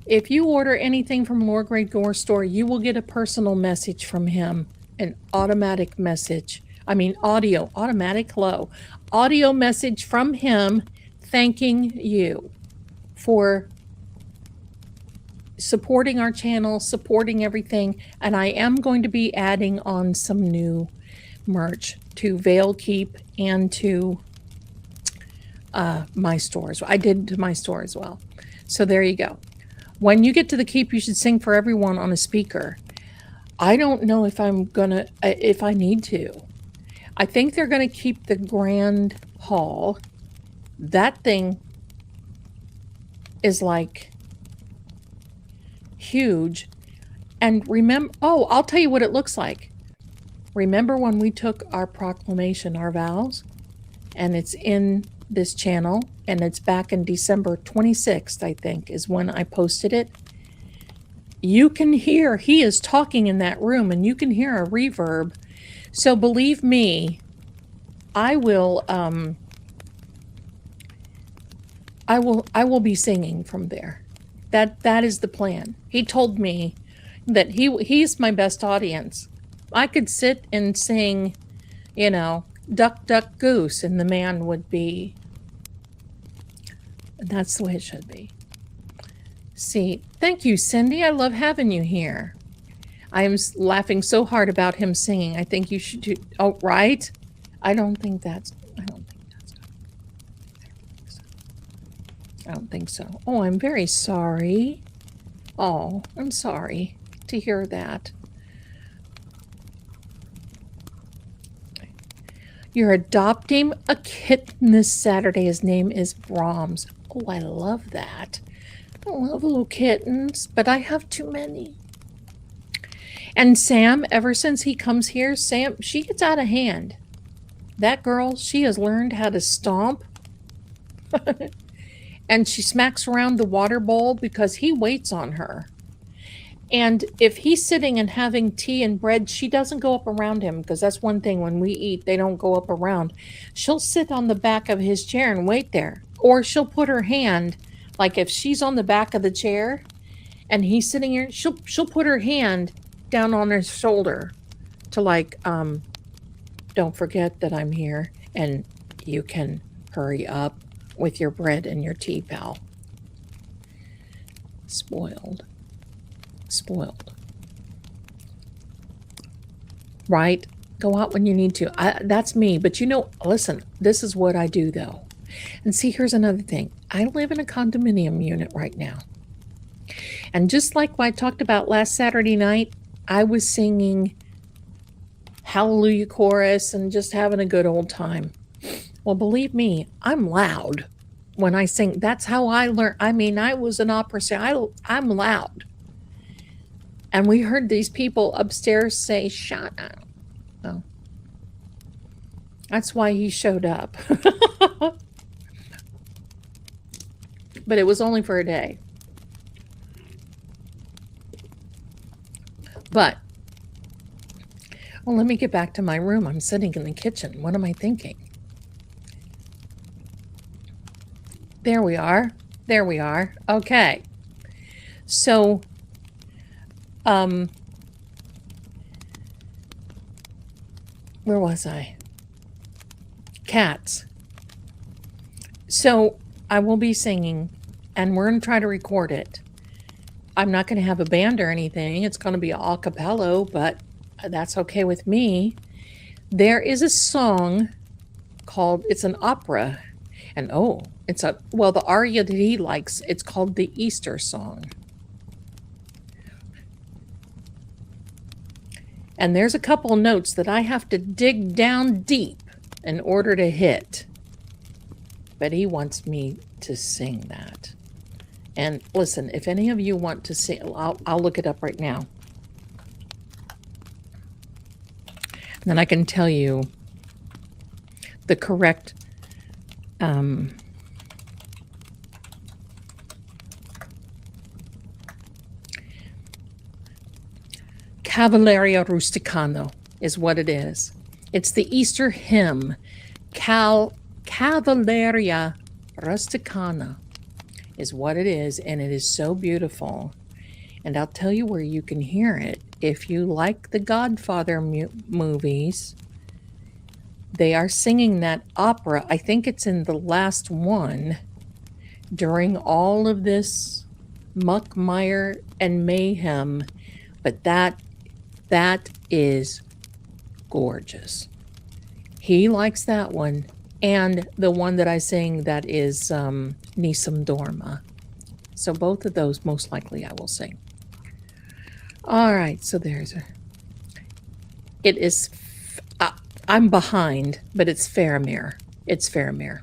If you order anything from Lord Greggor store, you will get a personal message from him, an automatic message. I mean, audio, automatic, hello. Audio message from him thanking you for supporting our channel, supporting everything. And I am going to be adding on some new merch to Vale Keep and to my stores. I did to my store as well. So there you go. When you get to the Keep, you should sing for everyone on a speaker. I don't know if I'm gonna, if I need to. I think they're gonna keep the grand hall. That thing is like huge. And remember, oh, I'll tell you what it looks like. Remember when we took our proclamation, our vows, and it's in this channel, and it's back in December 26th, I think, is when I posted it. You can hear, he is talking in that room, and you can hear a reverb. So believe me, I will be singing from there. That is the plan. He told me that he's my best audience. I could sit and sing, you know, duck, duck, goose, and the man would be. That's the way it should be. See, thank you, Cindy. I love having you here. I am laughing so hard about him singing. I think you should do. Oh, right? I don't think that's good. I don't think so. Oh, I'm very sorry. Oh, I'm sorry to hear that. You're adopting a kitten this Saturday. His name is Brahms. Oh, I love that. I love little kittens, but I have too many. And Sam, ever since he comes here, Sam, she gets out of hand. That girl, she has learned how to stomp. And she smacks around the water bowl because he waits on her. And if he's sitting and having tea and bread, she doesn't go up around him, because that's one thing when we eat, they don't go up around. She'll sit on the back of his chair and wait there. Or she'll put her hand, like if she's on the back of the chair and he's sitting here, she'll put her hand down on his shoulder to like, don't forget that I'm here and you can hurry up with your bread and your tea, pal. Spoiled. Right? Go out when you need to. That's me. But you know, listen, this is what I do though. And see, here's another thing. I live in a condominium unit right now. And just like what I talked about last Saturday night, I was singing Hallelujah chorus and just having a good old time. Well, believe me, I'm loud when I sing. That's how I learned. I mean, I was an opera singer. I'm loud. And we heard these people upstairs say, shut up. Oh. That's why he showed up. But it was only for a day. But, well, let me get back to my room. I'm sitting in the kitchen. What am I thinking? There we are. There we are. Okay. So, where was I? Cats. So I will be singing, and we're going to try to record it. I'm not going to have a band or anything. It's going to be a cappella, but that's okay with me. There is a song called, it's an opera, and oh, it's a, well, the aria that he likes, it's called the Easter song. And there's a couple notes that I have to dig down deep in order to hit. But he wants me to sing that. And listen, if any of you want to sing, I'll look it up right now. And then I can tell you the correct Cavalleria Rusticano is what it is. It's the Easter hymn. Cavalleria Rusticana is what it is, and it is so beautiful. And I'll tell you where you can hear it. If you like the Godfather movies, they are singing that opera. I think it's in the last one during all of this muck, mire, and mayhem. But that is gorgeous. He likes that one. And the one that I sing, that is Nisam Dorma. So both of those, most likely, I will sing. All right, so there's a... It is... I'm behind, but it's Faramir. It's Faramir.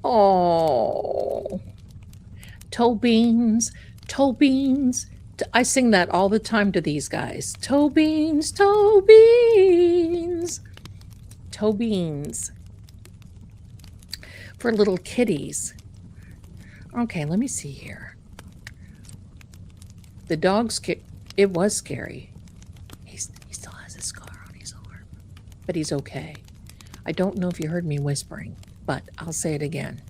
Oh... Toe beans, toe beans. I sing that all the time to these guys. Toe beans, toe beans. Toe beans. For little kitties. Okay, let me see here. The dog, it was scary. He still has a scar on his arm, but he's okay. I don't know if you heard me whispering, but I'll say it again.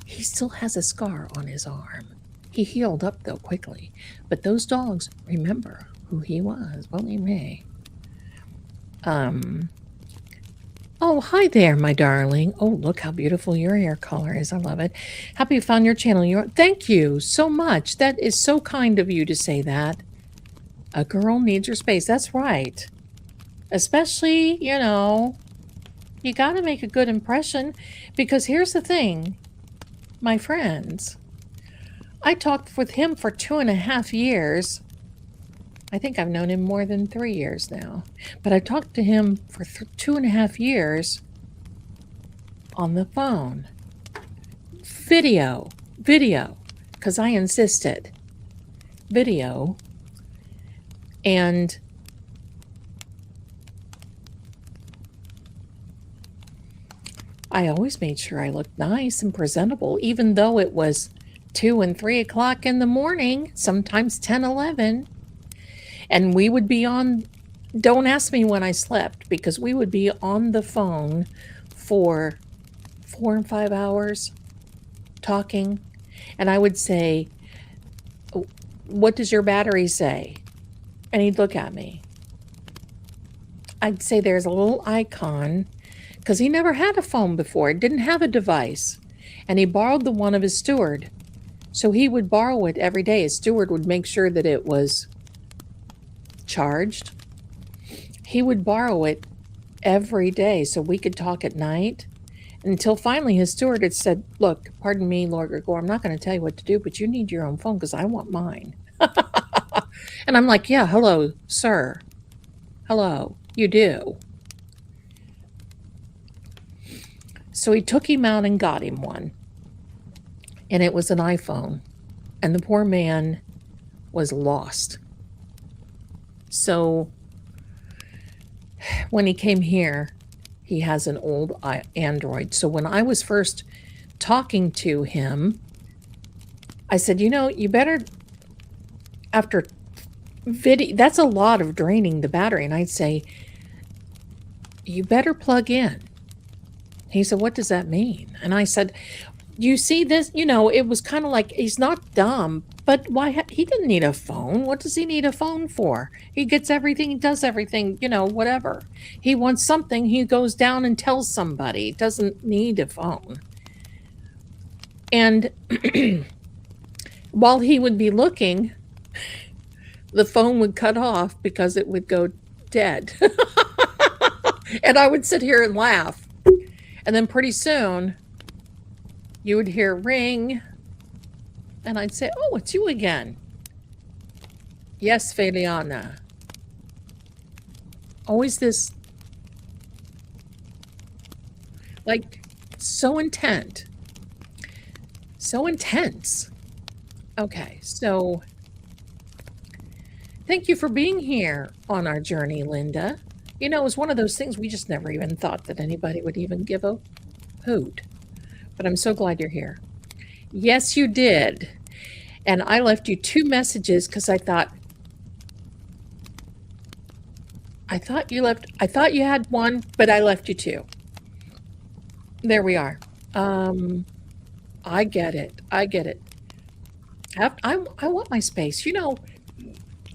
He still has a scar on his arm. He healed up, though, quickly. But those dogs remember who he was. Believe me. Oh, hi there, my darling. Oh, look how beautiful your hair color is. I love it. Happy you found your channel. Thank you so much. That is so kind of you to say that. A girl needs her space. That's right. Especially, you know, you got to make a good impression. Because here's the thing, my friends. I talked with him for 2.5 years. I think I've known him more than 3 years now. But I talked to him for 2.5 years on the phone. Video, because I insisted. Video. And I always made sure I looked nice and presentable, even though it was 2 and 3 o'clock in the morning, sometimes 10, 11. And we would be on, don't ask me when I slept, because we would be on the phone for 4 and 5 hours talking. And I would say, what does your battery say? And he'd look at me. I'd say there's a little icon, because he never had a phone before. It didn't have a device. And he borrowed the one of his steward. So he would borrow it every day. His steward would make sure that it was charged. He would borrow it every day so we could talk at night, until finally his steward had said, look, pardon me, Lord Greggor, I'm not going to tell you what to do, but you need your own phone because I want mine. And I'm like, yeah, hello, sir. Hello, you do. So he took him out and got him one. And it was an iPhone. And the poor man was lost. So when he came here, he has an old Android. So when I was first talking to him, I said, you know, you better, after video, that's a lot of draining the battery. And I'd say, you better plug in. He said, what does that mean? And I said, you see this, you know, it was kind of like, he's not dumb, but why? He didn't need a phone. What does he need a phone for? He gets everything, he does everything, you know, whatever. He wants something, he goes down and tells somebody. He doesn't need a phone. And while he would be looking, the phone would cut off because it would go dead. And I would sit here and laugh. And then pretty soon, you would hear ring, and I'd say, oh, it's you again. Yes, Feliana. Always this, like, so intent. So intense. Okay, so thank you for being here on our journey, Linda. You know, it was one of those things we just never even thought that anybody would even give a hoot. But I'm so glad you're here. Yes, you did. And I left you 2 messages because I thought you had 1, but I left you 2. There we are. I get it. I get it. I want my space. You know,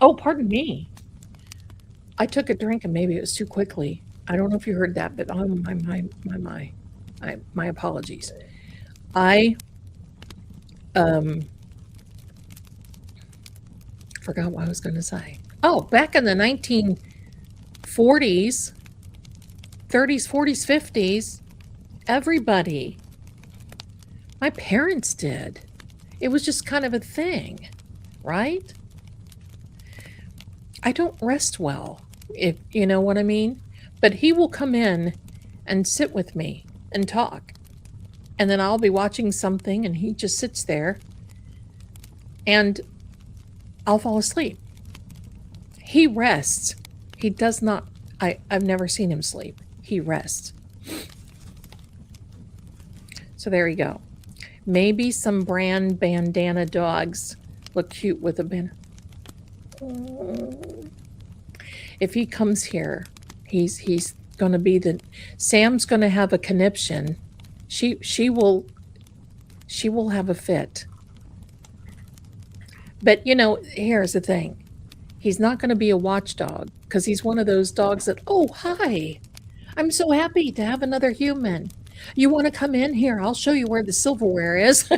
oh, pardon me. I took a drink and maybe it was too quickly. I don't know if you heard that, but oh my apologies. I forgot what I was going to say. Oh, back in the 1940s, 30s, 40s, 50s, everybody, my parents did. It was just kind of a thing, right? I don't rest well, if you know what I mean. But he will come in and sit with me and talk. And then I'll be watching something and he just sits there and I'll fall asleep. He rests. He does not, I've never seen him sleep. He rests. So there you go. Maybe some Bran bandana dogs look cute with a bandana. If he comes here, he's going to be Sam's going to have a conniption. She will have a fit. But you know, here's the thing. He's not going to be a watchdog because he's one of those dogs that, oh, hi. I'm so happy to have another human. You want to come in here? I'll show you where the silverware is.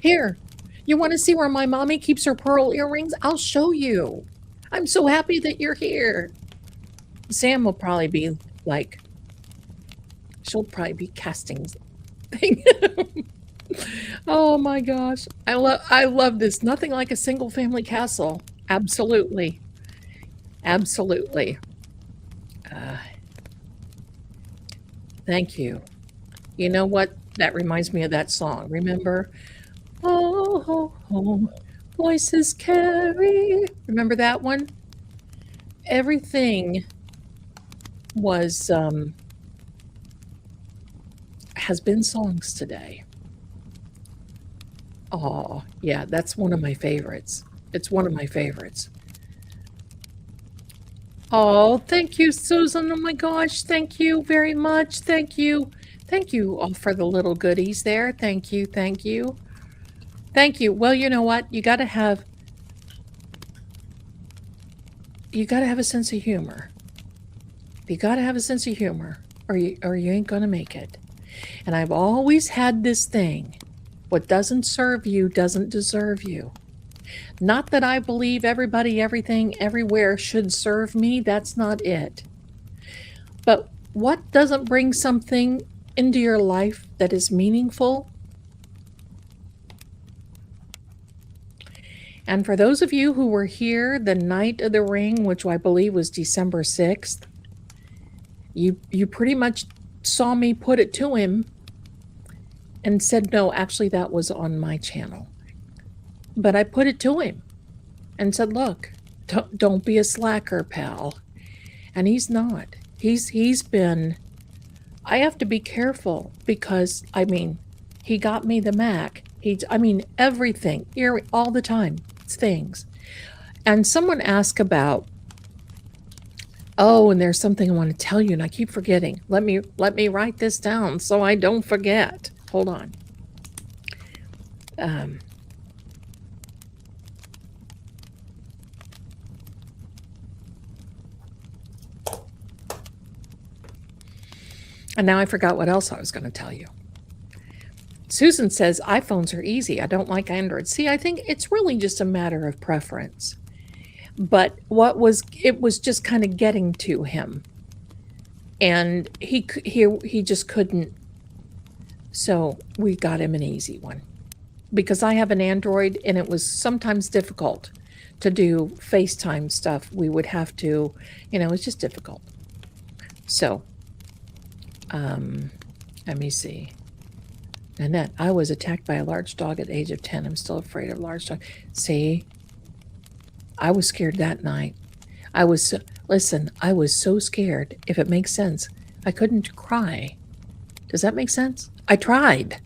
Here. You want to see where my mommy keeps her pearl earrings? I'll show you. I'm so happy that you're here. Sam will probably be like, she'll probably be casting thing. Oh my gosh. I love this. Nothing like a single family castle. Absolutely. Absolutely. Thank you. You know what? That reminds me of that song. Remember? Oh, voices carry. Remember that one? Everything was has been songs today. Oh, yeah, that's one of my favorites. It's one of my favorites. Oh, thank you, Susan. Oh my gosh, thank you very much. Thank you. Thank you all for the little goodies there. Thank you, thank you. Thank you. Well, you know what? You got to have a sense of humor. You got to have a sense of humor or you ain't going to make it. And I've always had this thing. What doesn't serve you doesn't deserve you. Not that I believe everybody, everything, everywhere should serve me. That's not it. But what doesn't bring something into your life that is meaningful? And for those of you who were here the night of the ring, which I believe was December 6th, you pretty much saw me put it to him and said, no, actually that was on my channel. But I put it to him and said, look, don't be a slacker, pal. And he's not. He's been, I have to be careful because, I mean, he got me the Mac. Everything, all the time, things. And someone asked about, oh, and there's something I want to tell you, and I keep forgetting. Let me write this down so I don't forget. Hold on. And now I forgot what else I was going to tell you. Susan says, iPhones are easy. I don't like Android. See, I think it's really just a matter of preference. But it was just kind of getting to him. And he just couldn't. So we got him an easy one. Because I have an Android and it was sometimes difficult to do FaceTime stuff. We would have to, it's just difficult. So, let me see. Annette, I was attacked by a large dog at the age of 10. I'm still afraid of large dogs. See, I was scared that night. I was so scared, if it makes sense. I couldn't cry. Does that make sense? I tried.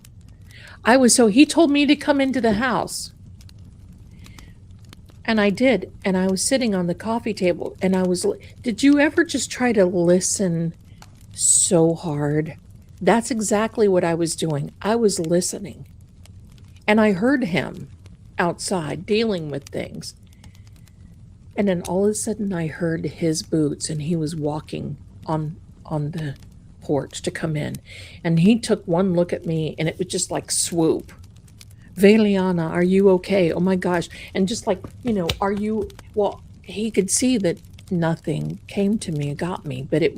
He told me to come into the house. And I did. And I was sitting on the coffee table and did you ever just try to listen so hard That's exactly what I was doing. I was listening. And I heard him outside dealing with things. And then all of a sudden I heard his boots and he was walking on the porch to come in. And he took one look at me and it was just like swoop. Valiana, are you okay? Oh my gosh. And just like, are you, well, he could see that nothing came to me, got me, but it,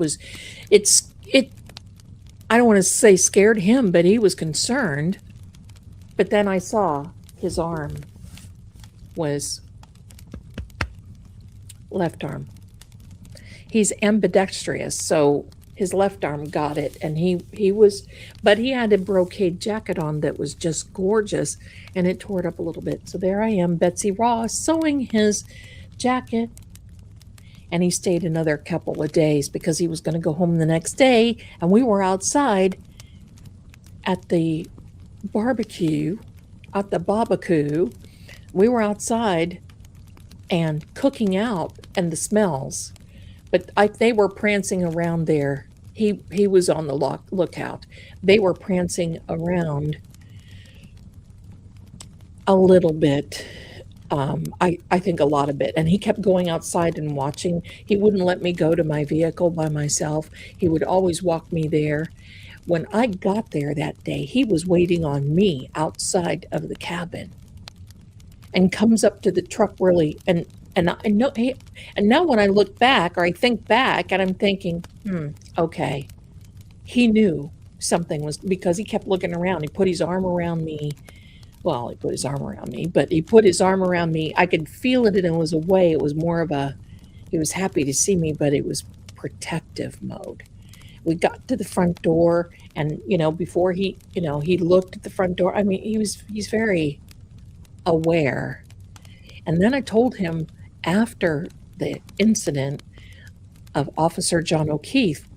I don't want to say scared him, but he was concerned. But then I saw his arm was left arm. He's ambidextrous, so his left arm got it, and he was, but he had a brocade jacket on that was just gorgeous, and it tore it up a little bit. So there I am, Betsy Ross, sewing his jacket, and he stayed another couple of days because he was going to go home the next day, and we were outside at the barbecue, we were outside and cooking out, and the smells, but they were prancing around there. He was on the lookout. They were prancing around a little bit. I think a lot of it. And he kept going outside and watching. He wouldn't let me go to my vehicle by myself. He would always walk me there. When I got there that day, he was waiting on me outside of the cabin and comes up to the truck really. And I know, and now when I look back or I think back and I'm thinking, okay, he knew something was, because he kept looking around. He put his arm around me. Well, he put his arm around me, but he put his arm around me. I could feel it, and it was a way. It was more of a, he was happy to see me, but it was protective mode. We got to the front door, and, before he looked at the front door. I mean, he's very aware. And then I told him after the incident of Officer John O'Keefe,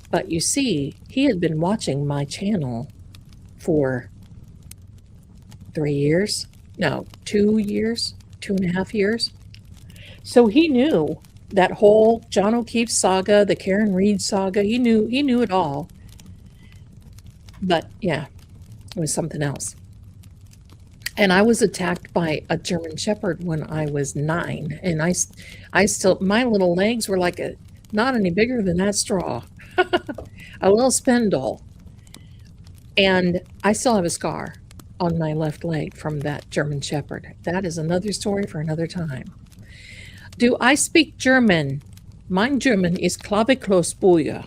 but you see, he had been watching my channel for 3 years, no, 2 years, 2.5 years. So he knew that whole John O'Keefe saga, the Karen Reed saga. He knew it all. But yeah, it was something else. And I was attacked by a German Shepherd when I was 9, and I still, my little legs were like not any bigger than that straw, a little spindle, and I still have a scar on my left leg from that German Shepherd. That is another story for another time. Do I speak German? Mein German is Klaviklosbuja,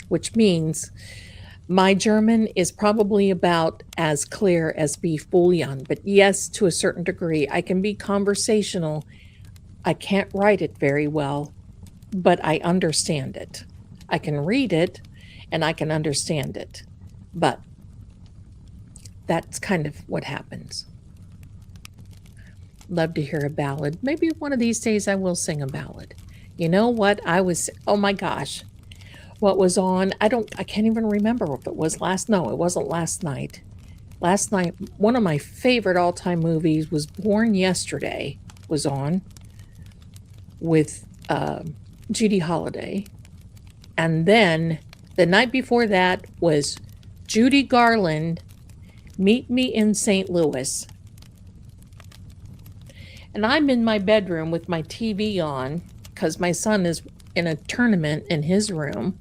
which means my German is probably about as clear as beef bouillon, but yes, to a certain degree. I can be conversational. I can't write it very well, but I understand it. I can read it, and I can understand it, but that's kind of what happens. Love to hear a ballad. Maybe one of these days I will sing a ballad. You know what? Oh my gosh. What was on? I can't even remember if it was no, it wasn't last night. Last night, one of my favorite all-time movies was Born Yesterday, was on with Judy Holliday. And then the night before that was Judy Garland, Meet Me in St. Louis. And I'm in my bedroom with my TV on because my son is in a tournament in his room,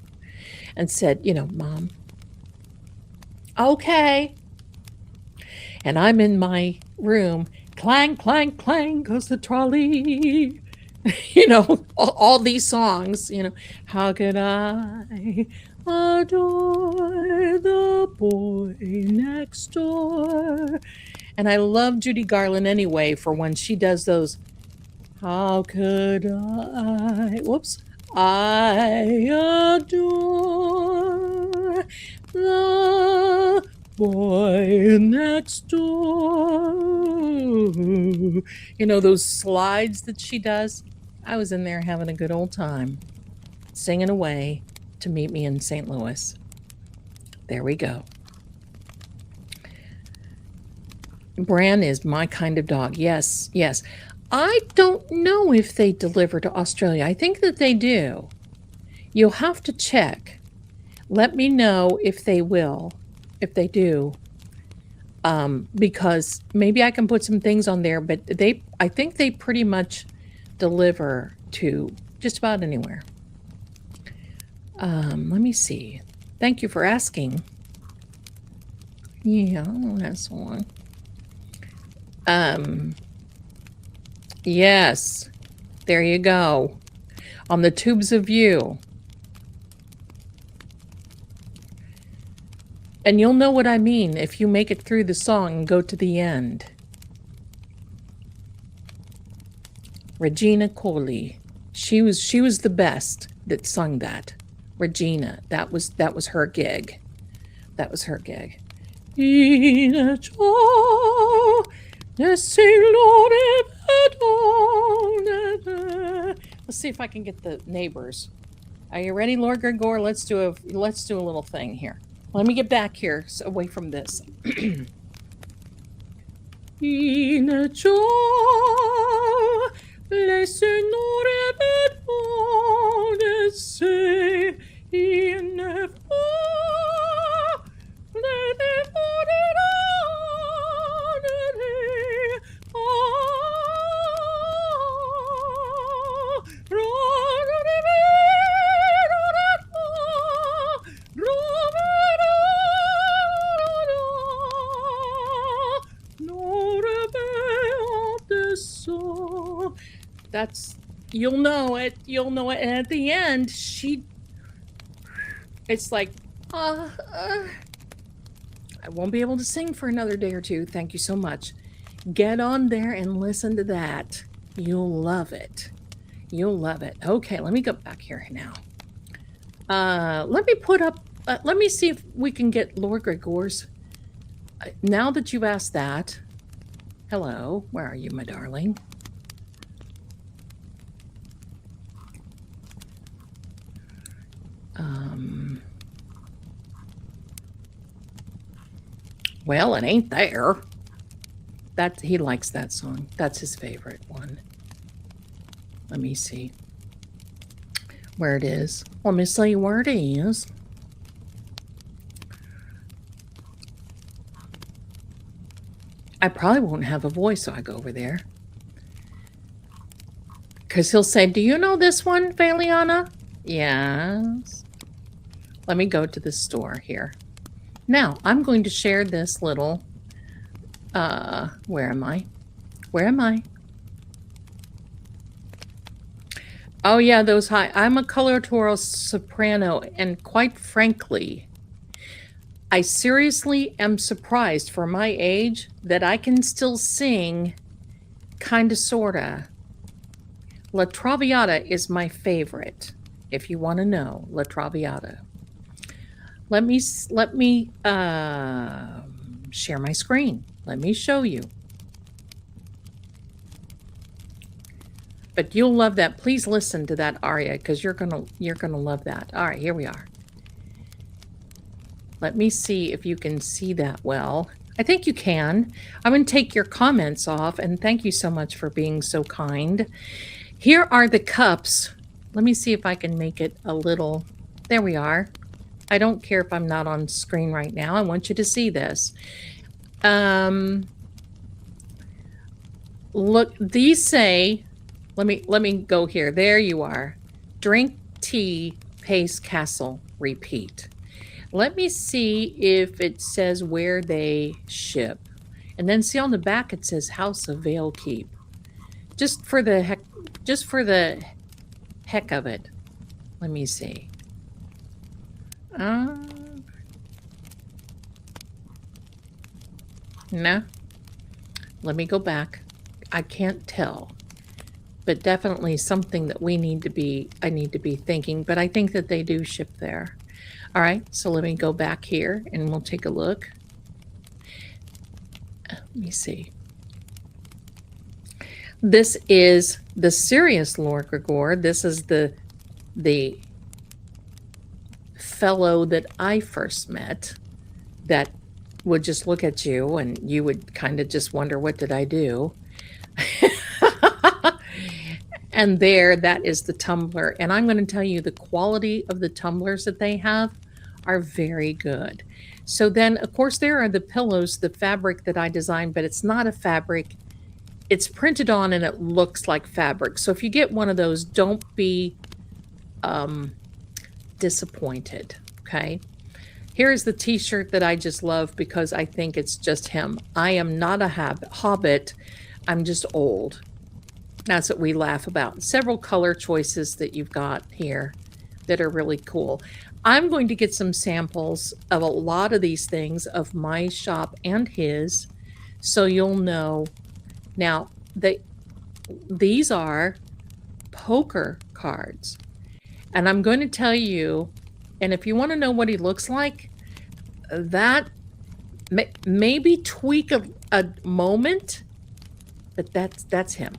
and said, Mom, okay. And I'm in my room, clang, clang, clang goes the trolley. All these songs, how could I adore the boy next door? And I love Judy Garland anyway for when she does those, how could I adore the boy next door. Those slides that she does. I was in there having a good old time, singing away to Meet Me in St. Louis. There we go. Bran is my kind of dog. Yes, yes. I don't know if they deliver to Australia. I think that they do. You'll have to check. Let me know if they will, if they do. Because maybe I can put some things on there, but I think they pretty much deliver to just about anywhere. Let me see. Thank you for asking. Yeah, that's one. Yes, there you go. On the tubes of view. And you'll know what I mean if you make it through the song and go to the end. Regina Coley. She was the best that sung that. Regina. That was her gig. That was her gig. Let's see if I can get the neighbors. Are you ready, Lord Greggor? Let's do a little thing here. Let me get back here, so away from this. That's, you'll know it. And at the end, it's like, I won't be able to sing for another day or two. Thank you so much. Get on there and listen to that. You'll love it. You'll love it. Okay, let me go back here now. Let me put up, let me see if we can get Lord Greggor's. Now that you've asked that, hello, where are you, my darling? Well, it ain't there. He likes that song. That's his favorite one. Let me see where it is. Let me see where it is. I probably won't have a voice, so I go over there. Because he'll say, do you know this one, Valiana? Yes. Let me go to the store here. Now, I'm going to share this little, where am I? Where am I? Oh yeah, those high. I'm a coloratura soprano, and quite frankly, I seriously am surprised for my age that I can still sing kinda sorta. La Traviata is my favorite, if you want to know. La Traviata. Let me share my screen. Let me show you. But you'll love that. Please listen to that aria because you're gonna love that. All right, here we are. Let me see if you can see that well. I think you can. I'm going to take your comments off, and thank you so much for being so kind. Here are the cups. Let me see if I can make it a little. There we are. I don't care if I'm not on screen right now. I want you to see this. Look, these say, let me go here. There you are. Drink tea, pace castle, repeat. Let me see if it says where they ship. And then see on the back it says House of Vale Keep. Just for the heck of it. Let me see. No. Let me go back. I can't tell. But definitely something that I need to be thinking. But I think that they do ship there. All right, so let me go back here and we'll take a look. Let me see. This is the serious Lord Greggor. This is the fellow that I first met that would just look at you and you would kind of just wonder, what did I do? And there, that is the tumbler. And I'm going to tell you, the quality of the tumblers that they have are very good. So then, of course, there are the pillows, the fabric that I designed, but it's not a fabric. It's printed on and it looks like fabric. So if you get one of those, don't be disappointed, okay? Here's the t-shirt that I just love because I think it's just him. I am not a hobbit. I'm just old. That's what we laugh about. Several color choices that you've got here that are really cool. I'm going to get some samples of a lot of these things of my shop and his, so you'll know. Now, these are poker cards. And I'm going to tell you, and if you want to know what he looks like, that maybe tweak a moment, but that's him.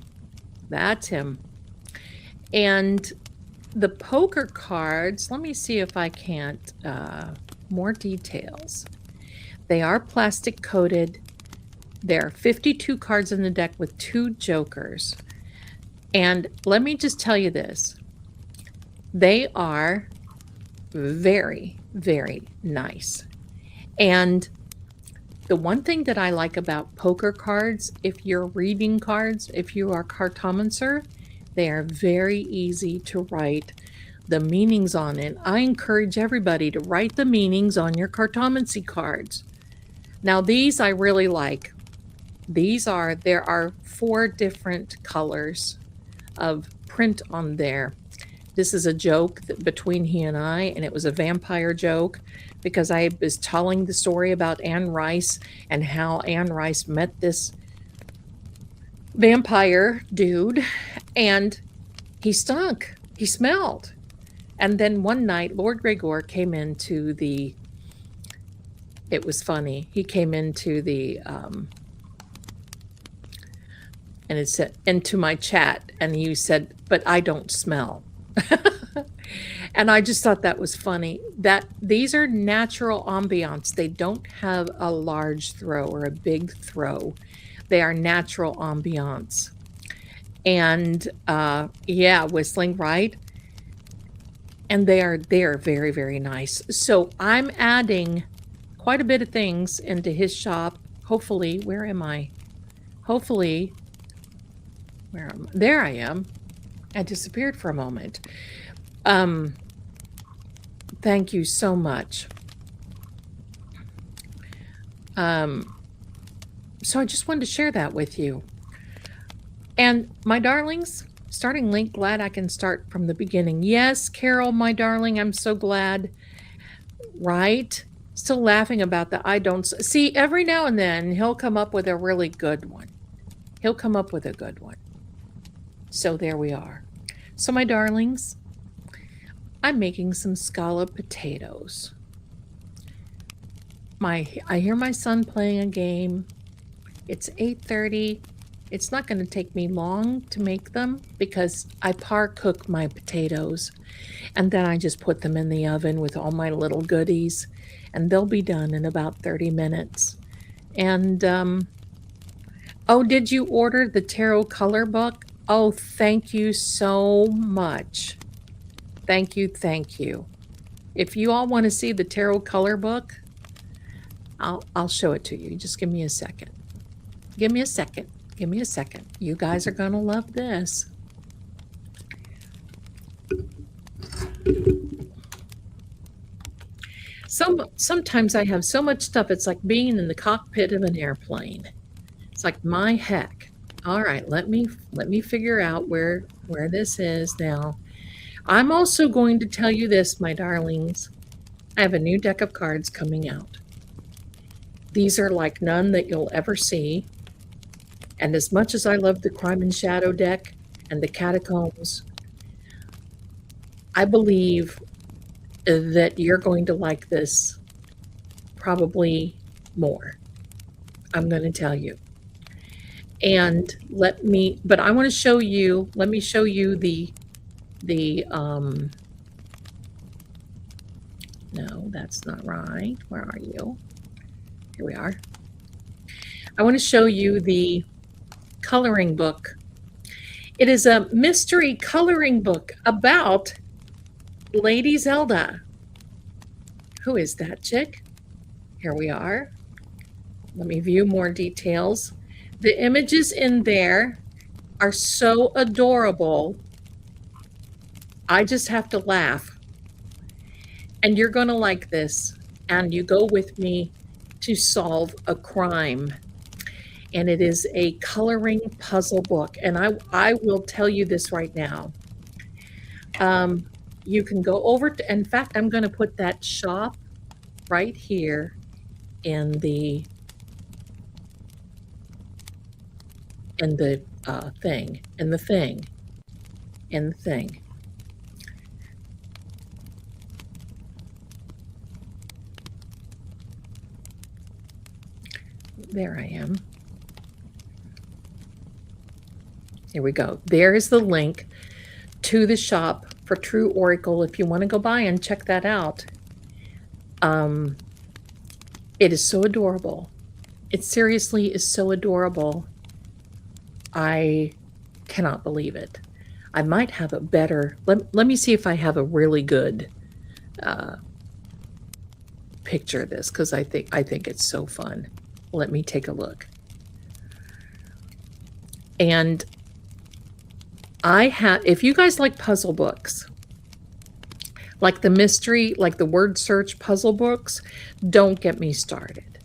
That's him. And the poker cards, let me see if I can't, more details. They are plastic coated. There are 52 cards in the deck with 2 jokers. And let me just tell you this. They are very, very nice. And the one thing that I like about poker cards, if you're reading cards, if you are cartomancer, they are very easy to write the meanings on it. I encourage everybody to write the meanings on your cartomancy cards. Now these I really like. There are 4 different colors of print on there. This is a joke between he and I, and it was a vampire joke because I was telling the story about Anne Rice and how Anne Rice met this vampire dude, and he stunk. He smelled. And then one night, Lord Greggor came into the, it was funny, he came into the, and it said, into my chat, and he said, but I don't smell. And I just thought that was funny, that these are natural ambience. They don't have a large throw or a big throw. They are natural ambience. And yeah, whistling, right? And they are very, very nice. So I'm adding quite a bit of things into his shop. Hopefully, where am I? Hopefully, where am I? There I am. I disappeared for a moment. Thank you so much. So I just wanted to share that with you. And my darlings, starting link, glad I can start from the beginning. Yes, Carol, my darling, I'm so glad. Right? Still laughing about that. I don't see, every now and then he'll come up with a really good one. He'll come up with a good one. So there we are. So my darlings, I'm making some scalloped potatoes. I hear my son playing a game. It's 8:30. It's not going to take me long to make them because I par cook my potatoes and then I just put them in the oven with all my little goodies and they'll be done in about 30 minutes. And oh, did you order the tarot color book? Oh, thank you so much. Thank you, thank you. If you all want to see the tarot color book, I'll show it to you. Just give me a second. Give me a second. Give me a second. You guys are going to love this. Sometimes I have so much stuff, it's like being in the cockpit of an airplane. It's like, my heck. All right, let me figure out where this is now. I'm also going to tell you this, my darlings. I have a new deck of cards coming out. These are like none that you'll ever see. And as much as I love the Crime and Shadow deck and the Catacombs, I believe that you're going to like this probably more. I'm going to tell you. And but I want to show you, let me show you no, that's not right. Where are you? Here we are. I want to show you the coloring book. It is a mystery coloring book about Lady Zelda. Who is that chick? Here we are. Let me view more details. The images in there are so adorable. I just have to laugh. And you're going to like this. And you go with me to solve a crime. And it is a coloring puzzle book. And I will tell you this right now. You can go over to, in fact, I'm going to put that shop right here in the thing. There I am. Here we go. There is the link to the shop for True Oracle if you want to go by and check that out. It is so adorable. It seriously is so adorable. I cannot believe it. I might have a better, let me see if I have a really good picture of this, because I think it's so fun. Let me take a look. And I have, if you guys like puzzle books, like the mystery, like the word search puzzle books, don't get me started,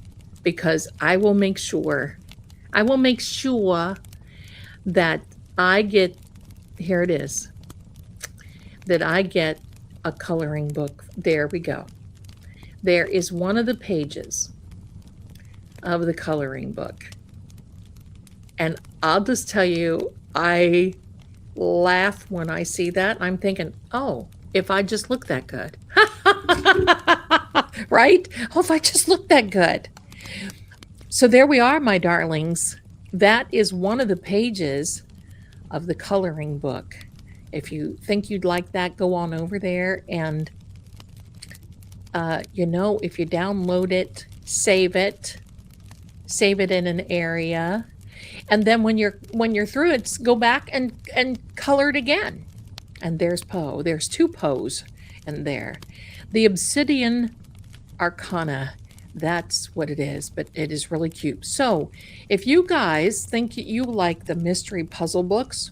because I will make sure that I get, here it is, that I get a coloring book. There we go. There is one of the pages of the coloring book. And I'll just tell you, I laugh when I see that. I'm thinking, oh, if I just look that good. Right? Oh, if I just look that good. So there we are, my darlings. That is one of the pages of the coloring book. If you think you'd like that, go on over there and, you know, if you download it, save it in an area. And then when you're through it, go back and color it again. And there's Poe. There's two Poes in there. The Obsidian Arcana, that's what it is, but it is really cute. So if you guys think you like the mystery puzzle books,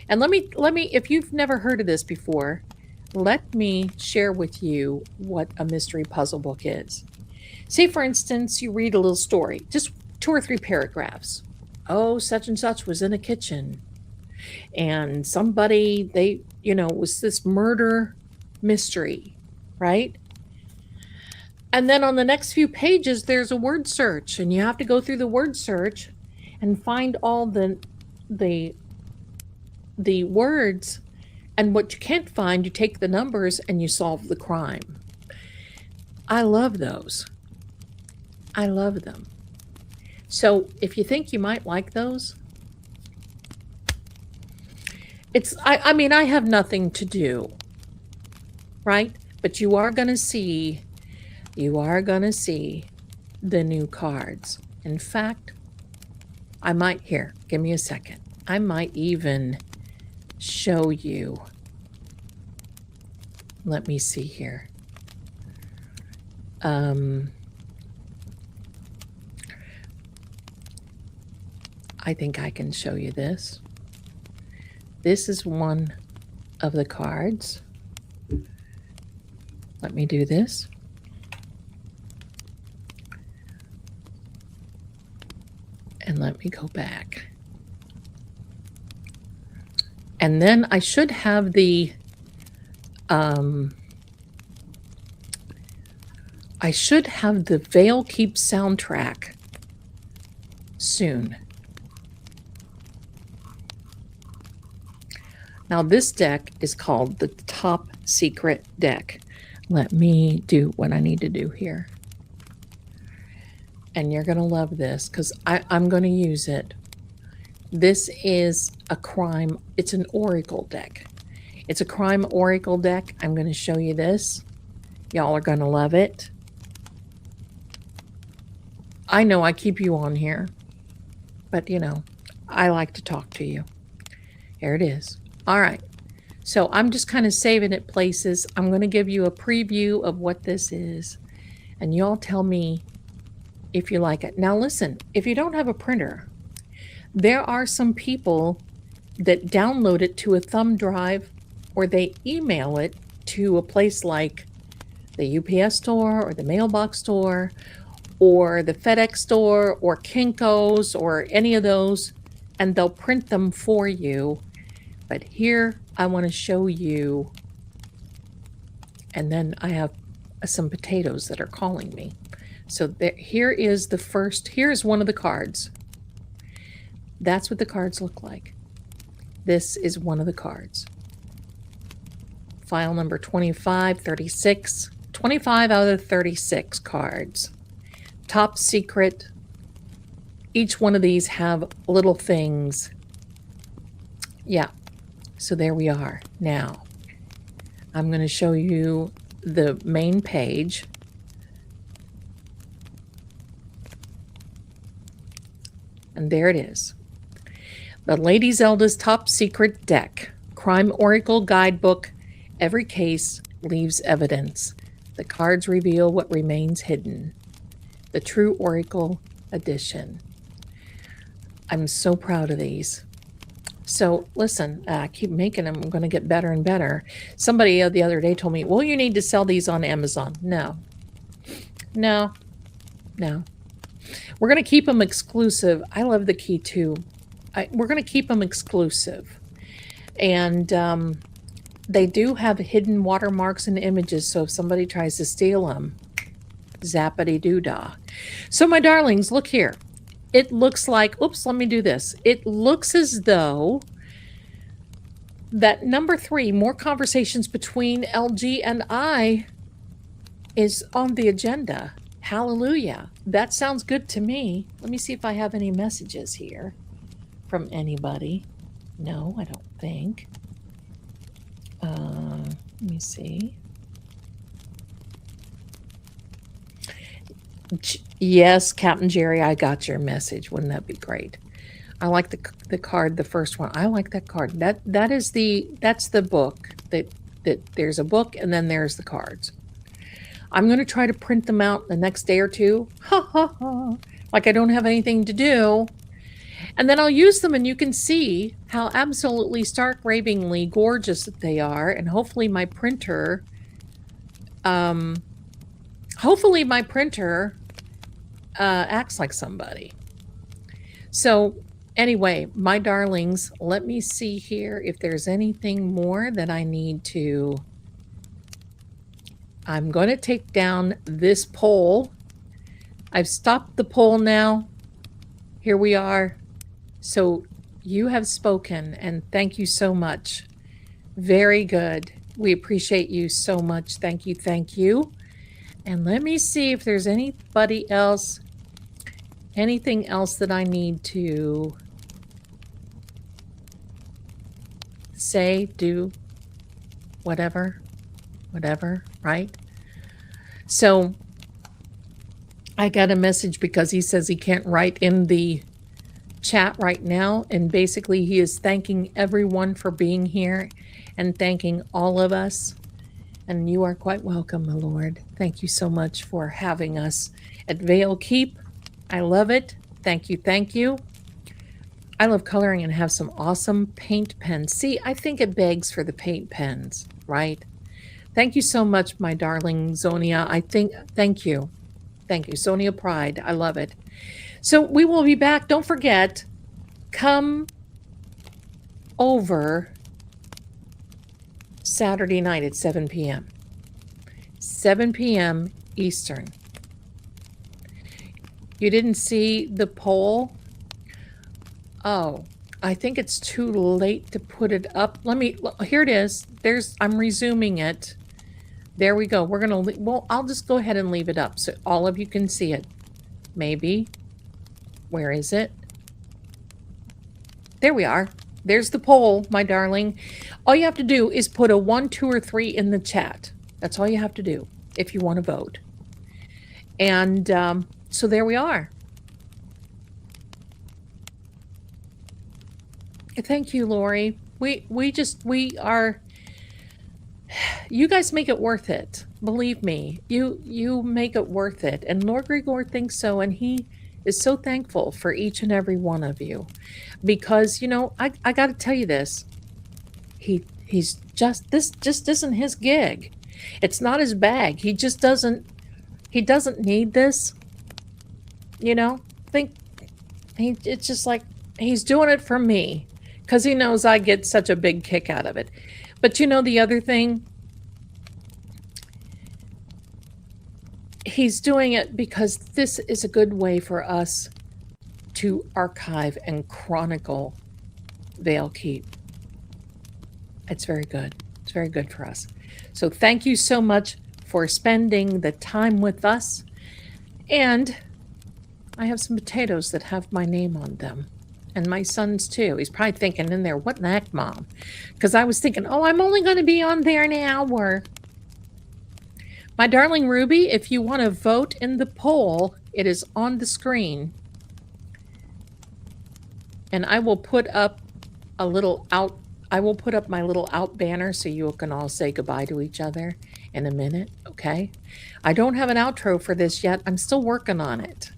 and let me, if you've never heard of this before, let me share with you what a mystery puzzle book is. Say, for instance, you read a little story, just 2 or 3 paragraphs. Oh, such and such was in a kitchen, and somebody, they, you know, was this murder mystery, right? And then on the next few pages, there's a word search, and you have to go through the word search and find all the words, and what you can't find, you take the numbers and you solve the crime. I love those. I love them. So if you think you might like those, it's, I mean, I have nothing to do, right? But you are going to see the new cards. In fact, I might, here, give me a second. I might even show you. Let me see here. I think I can show you this. This is one of the cards. Let me do this. And let me go back. And then I should have the Vale Keep soundtrack soon. Now this deck is called the Top Secret deck. Let me do what I need to do here. And you're going to love this because I'm going to use it. This is a crime. It's an oracle deck. It's a crime oracle deck. I'm going to show you this. Y'all are going to love it. I know I keep you on here, but you know, I like to talk to you. Here it is. All right. So I'm just kind of saving it places. I'm going to give you a preview of what this is. And you all tell me if you like it. Now listen, if you don't have a printer, there are some people that download it to a thumb drive, or they email it to a place like the UPS store or the mailbox store or the FedEx store or Kinko's or any of those, and they'll print them for you. But here I want to show you, and then I have some potatoes that are calling me. So there, here is the first, here's one of the cards. That's what the cards look like. This is one of the cards. File number 2536. 25 out of 36 cards. Top secret. Each one of these have little things. Yeah. So there we are. Now, I'm going to show you the main page. And there it is. The Lady Zelda's Top Secret Deck. Crime Oracle Guidebook. Every case leaves evidence. The cards reveal what remains hidden. The True Oracle Edition. I'm so proud of these. So listen, I keep making them. I'm going to get better and better. Somebody the other day told me, well, you need to sell these on Amazon. No. No. No. We're going to keep them exclusive. I love the key too. We're going to keep them exclusive. And they do have hidden watermarks and images, so if somebody tries to steal them, zappity-doo-dah. So my darlings, look here. It looks like, oops, let me do this. It looks as though that number 3, more conversations between LG and I, is on the agenda. Hallelujah. That sounds good to me. Let me see if I have any messages here from anybody. No, I don't think. Let me see. Yes, Captain Jerry, I got your message. Wouldn't that be great? I like the card, the first one. I like that card. That's the book. That there's a book and then there's the cards. I'm going to try to print them out the next day or two. Ha ha ha. Like I don't have anything to do. And then I'll use them and you can see how absolutely stark ravingly gorgeous that they are. And hopefully my printer, acts like somebody. So anyway, my darlings, let me see here if there's anything more that I need to. I'm going to take down this poll. I've stopped the poll now. Here we are. So you have spoken, and thank you so much. Very good. We appreciate you so much. Thank you. Thank you. And let me see if there's anybody else, anything else that I need to say, do, whatever, right? So I got a message because he says he can't write in the chat right now, and basically he is thanking everyone for being here and thanking all of us. And you are quite welcome, my lord. Thank you so much for having us at Vale Keep. I love it. Thank you. Thank you. I love coloring and have some awesome paint pens. See, I think it begs for the paint pens, right? Thank you so much, my darling Zonia. Thank you. Thank you. Zonia Pride. I love it. So we will be back. Don't forget, come over Saturday night at 7 p.m. 7 p.m. Eastern. You didn't see the poll? Oh, I think it's too late to put it up. Here it is. I'm resuming it. There we go. I'll just go ahead and leave it up so all of you can see it. Maybe. Where is it? There we are. There's the poll, my darling. All you have to do is put a 1, 2, or 3 in the chat. That's all you have to do if you want to vote. And so there we are. Thank you, Lori. We are, you guys make it worth it. Believe me, you make it worth it. And Lord Greggor thinks so, and he is so thankful for each and every one of you. Because, you know, I got to tell you this. He's just, this just isn't his gig. It's not his bag. He doesn't need this. You know, it's just like he's doing it for me because he knows I get such a big kick out of it. But you know, the other thing, he's doing it because this is a good way for us to archive and chronicle Vale Keep. It's very good. It's very good for us. So thank you so much for spending the time with us. And I have some potatoes that have my name on them. And my son's too. He's probably thinking in there, what the heck, Mom? Because I was thinking, oh, I'm only going to be on there an hour. My darling Ruby, if you want to vote in the poll, it is on the screen. And I will put up a little out. I will put up my little out banner so you can all say goodbye to each other in a minute, okay? I don't have an outro for this yet. I'm still working on it.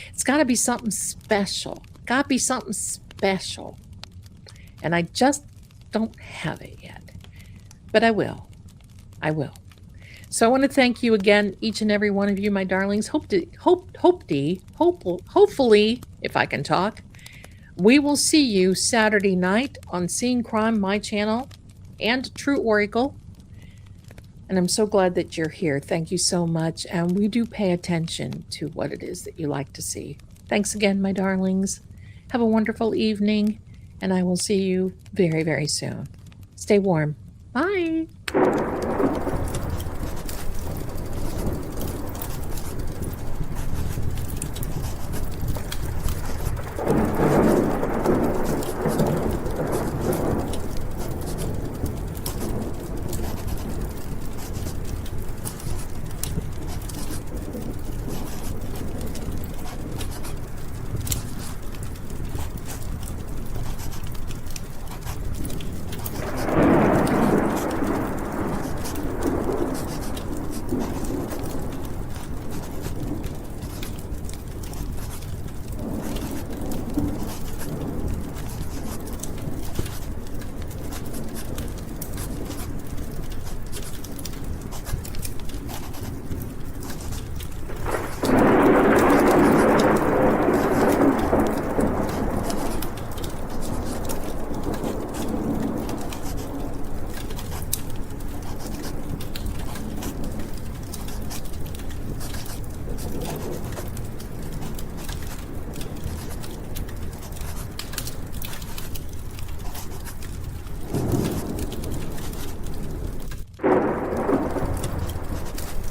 It's got to be something special. Got to be something special. And I just don't have it yet. But I will. I will. So I want to thank you again, each and every one of you, my darlings. Hopefully, if I can talk, we will see you Saturday night on Seeing Crime, my channel, and True Oracle. And I'm so glad that you're here. Thank you so much. And we do pay attention to what it is that you like to see. Thanks again, my darlings. Have a wonderful evening, and I will see you very, very soon. Stay warm. Bye.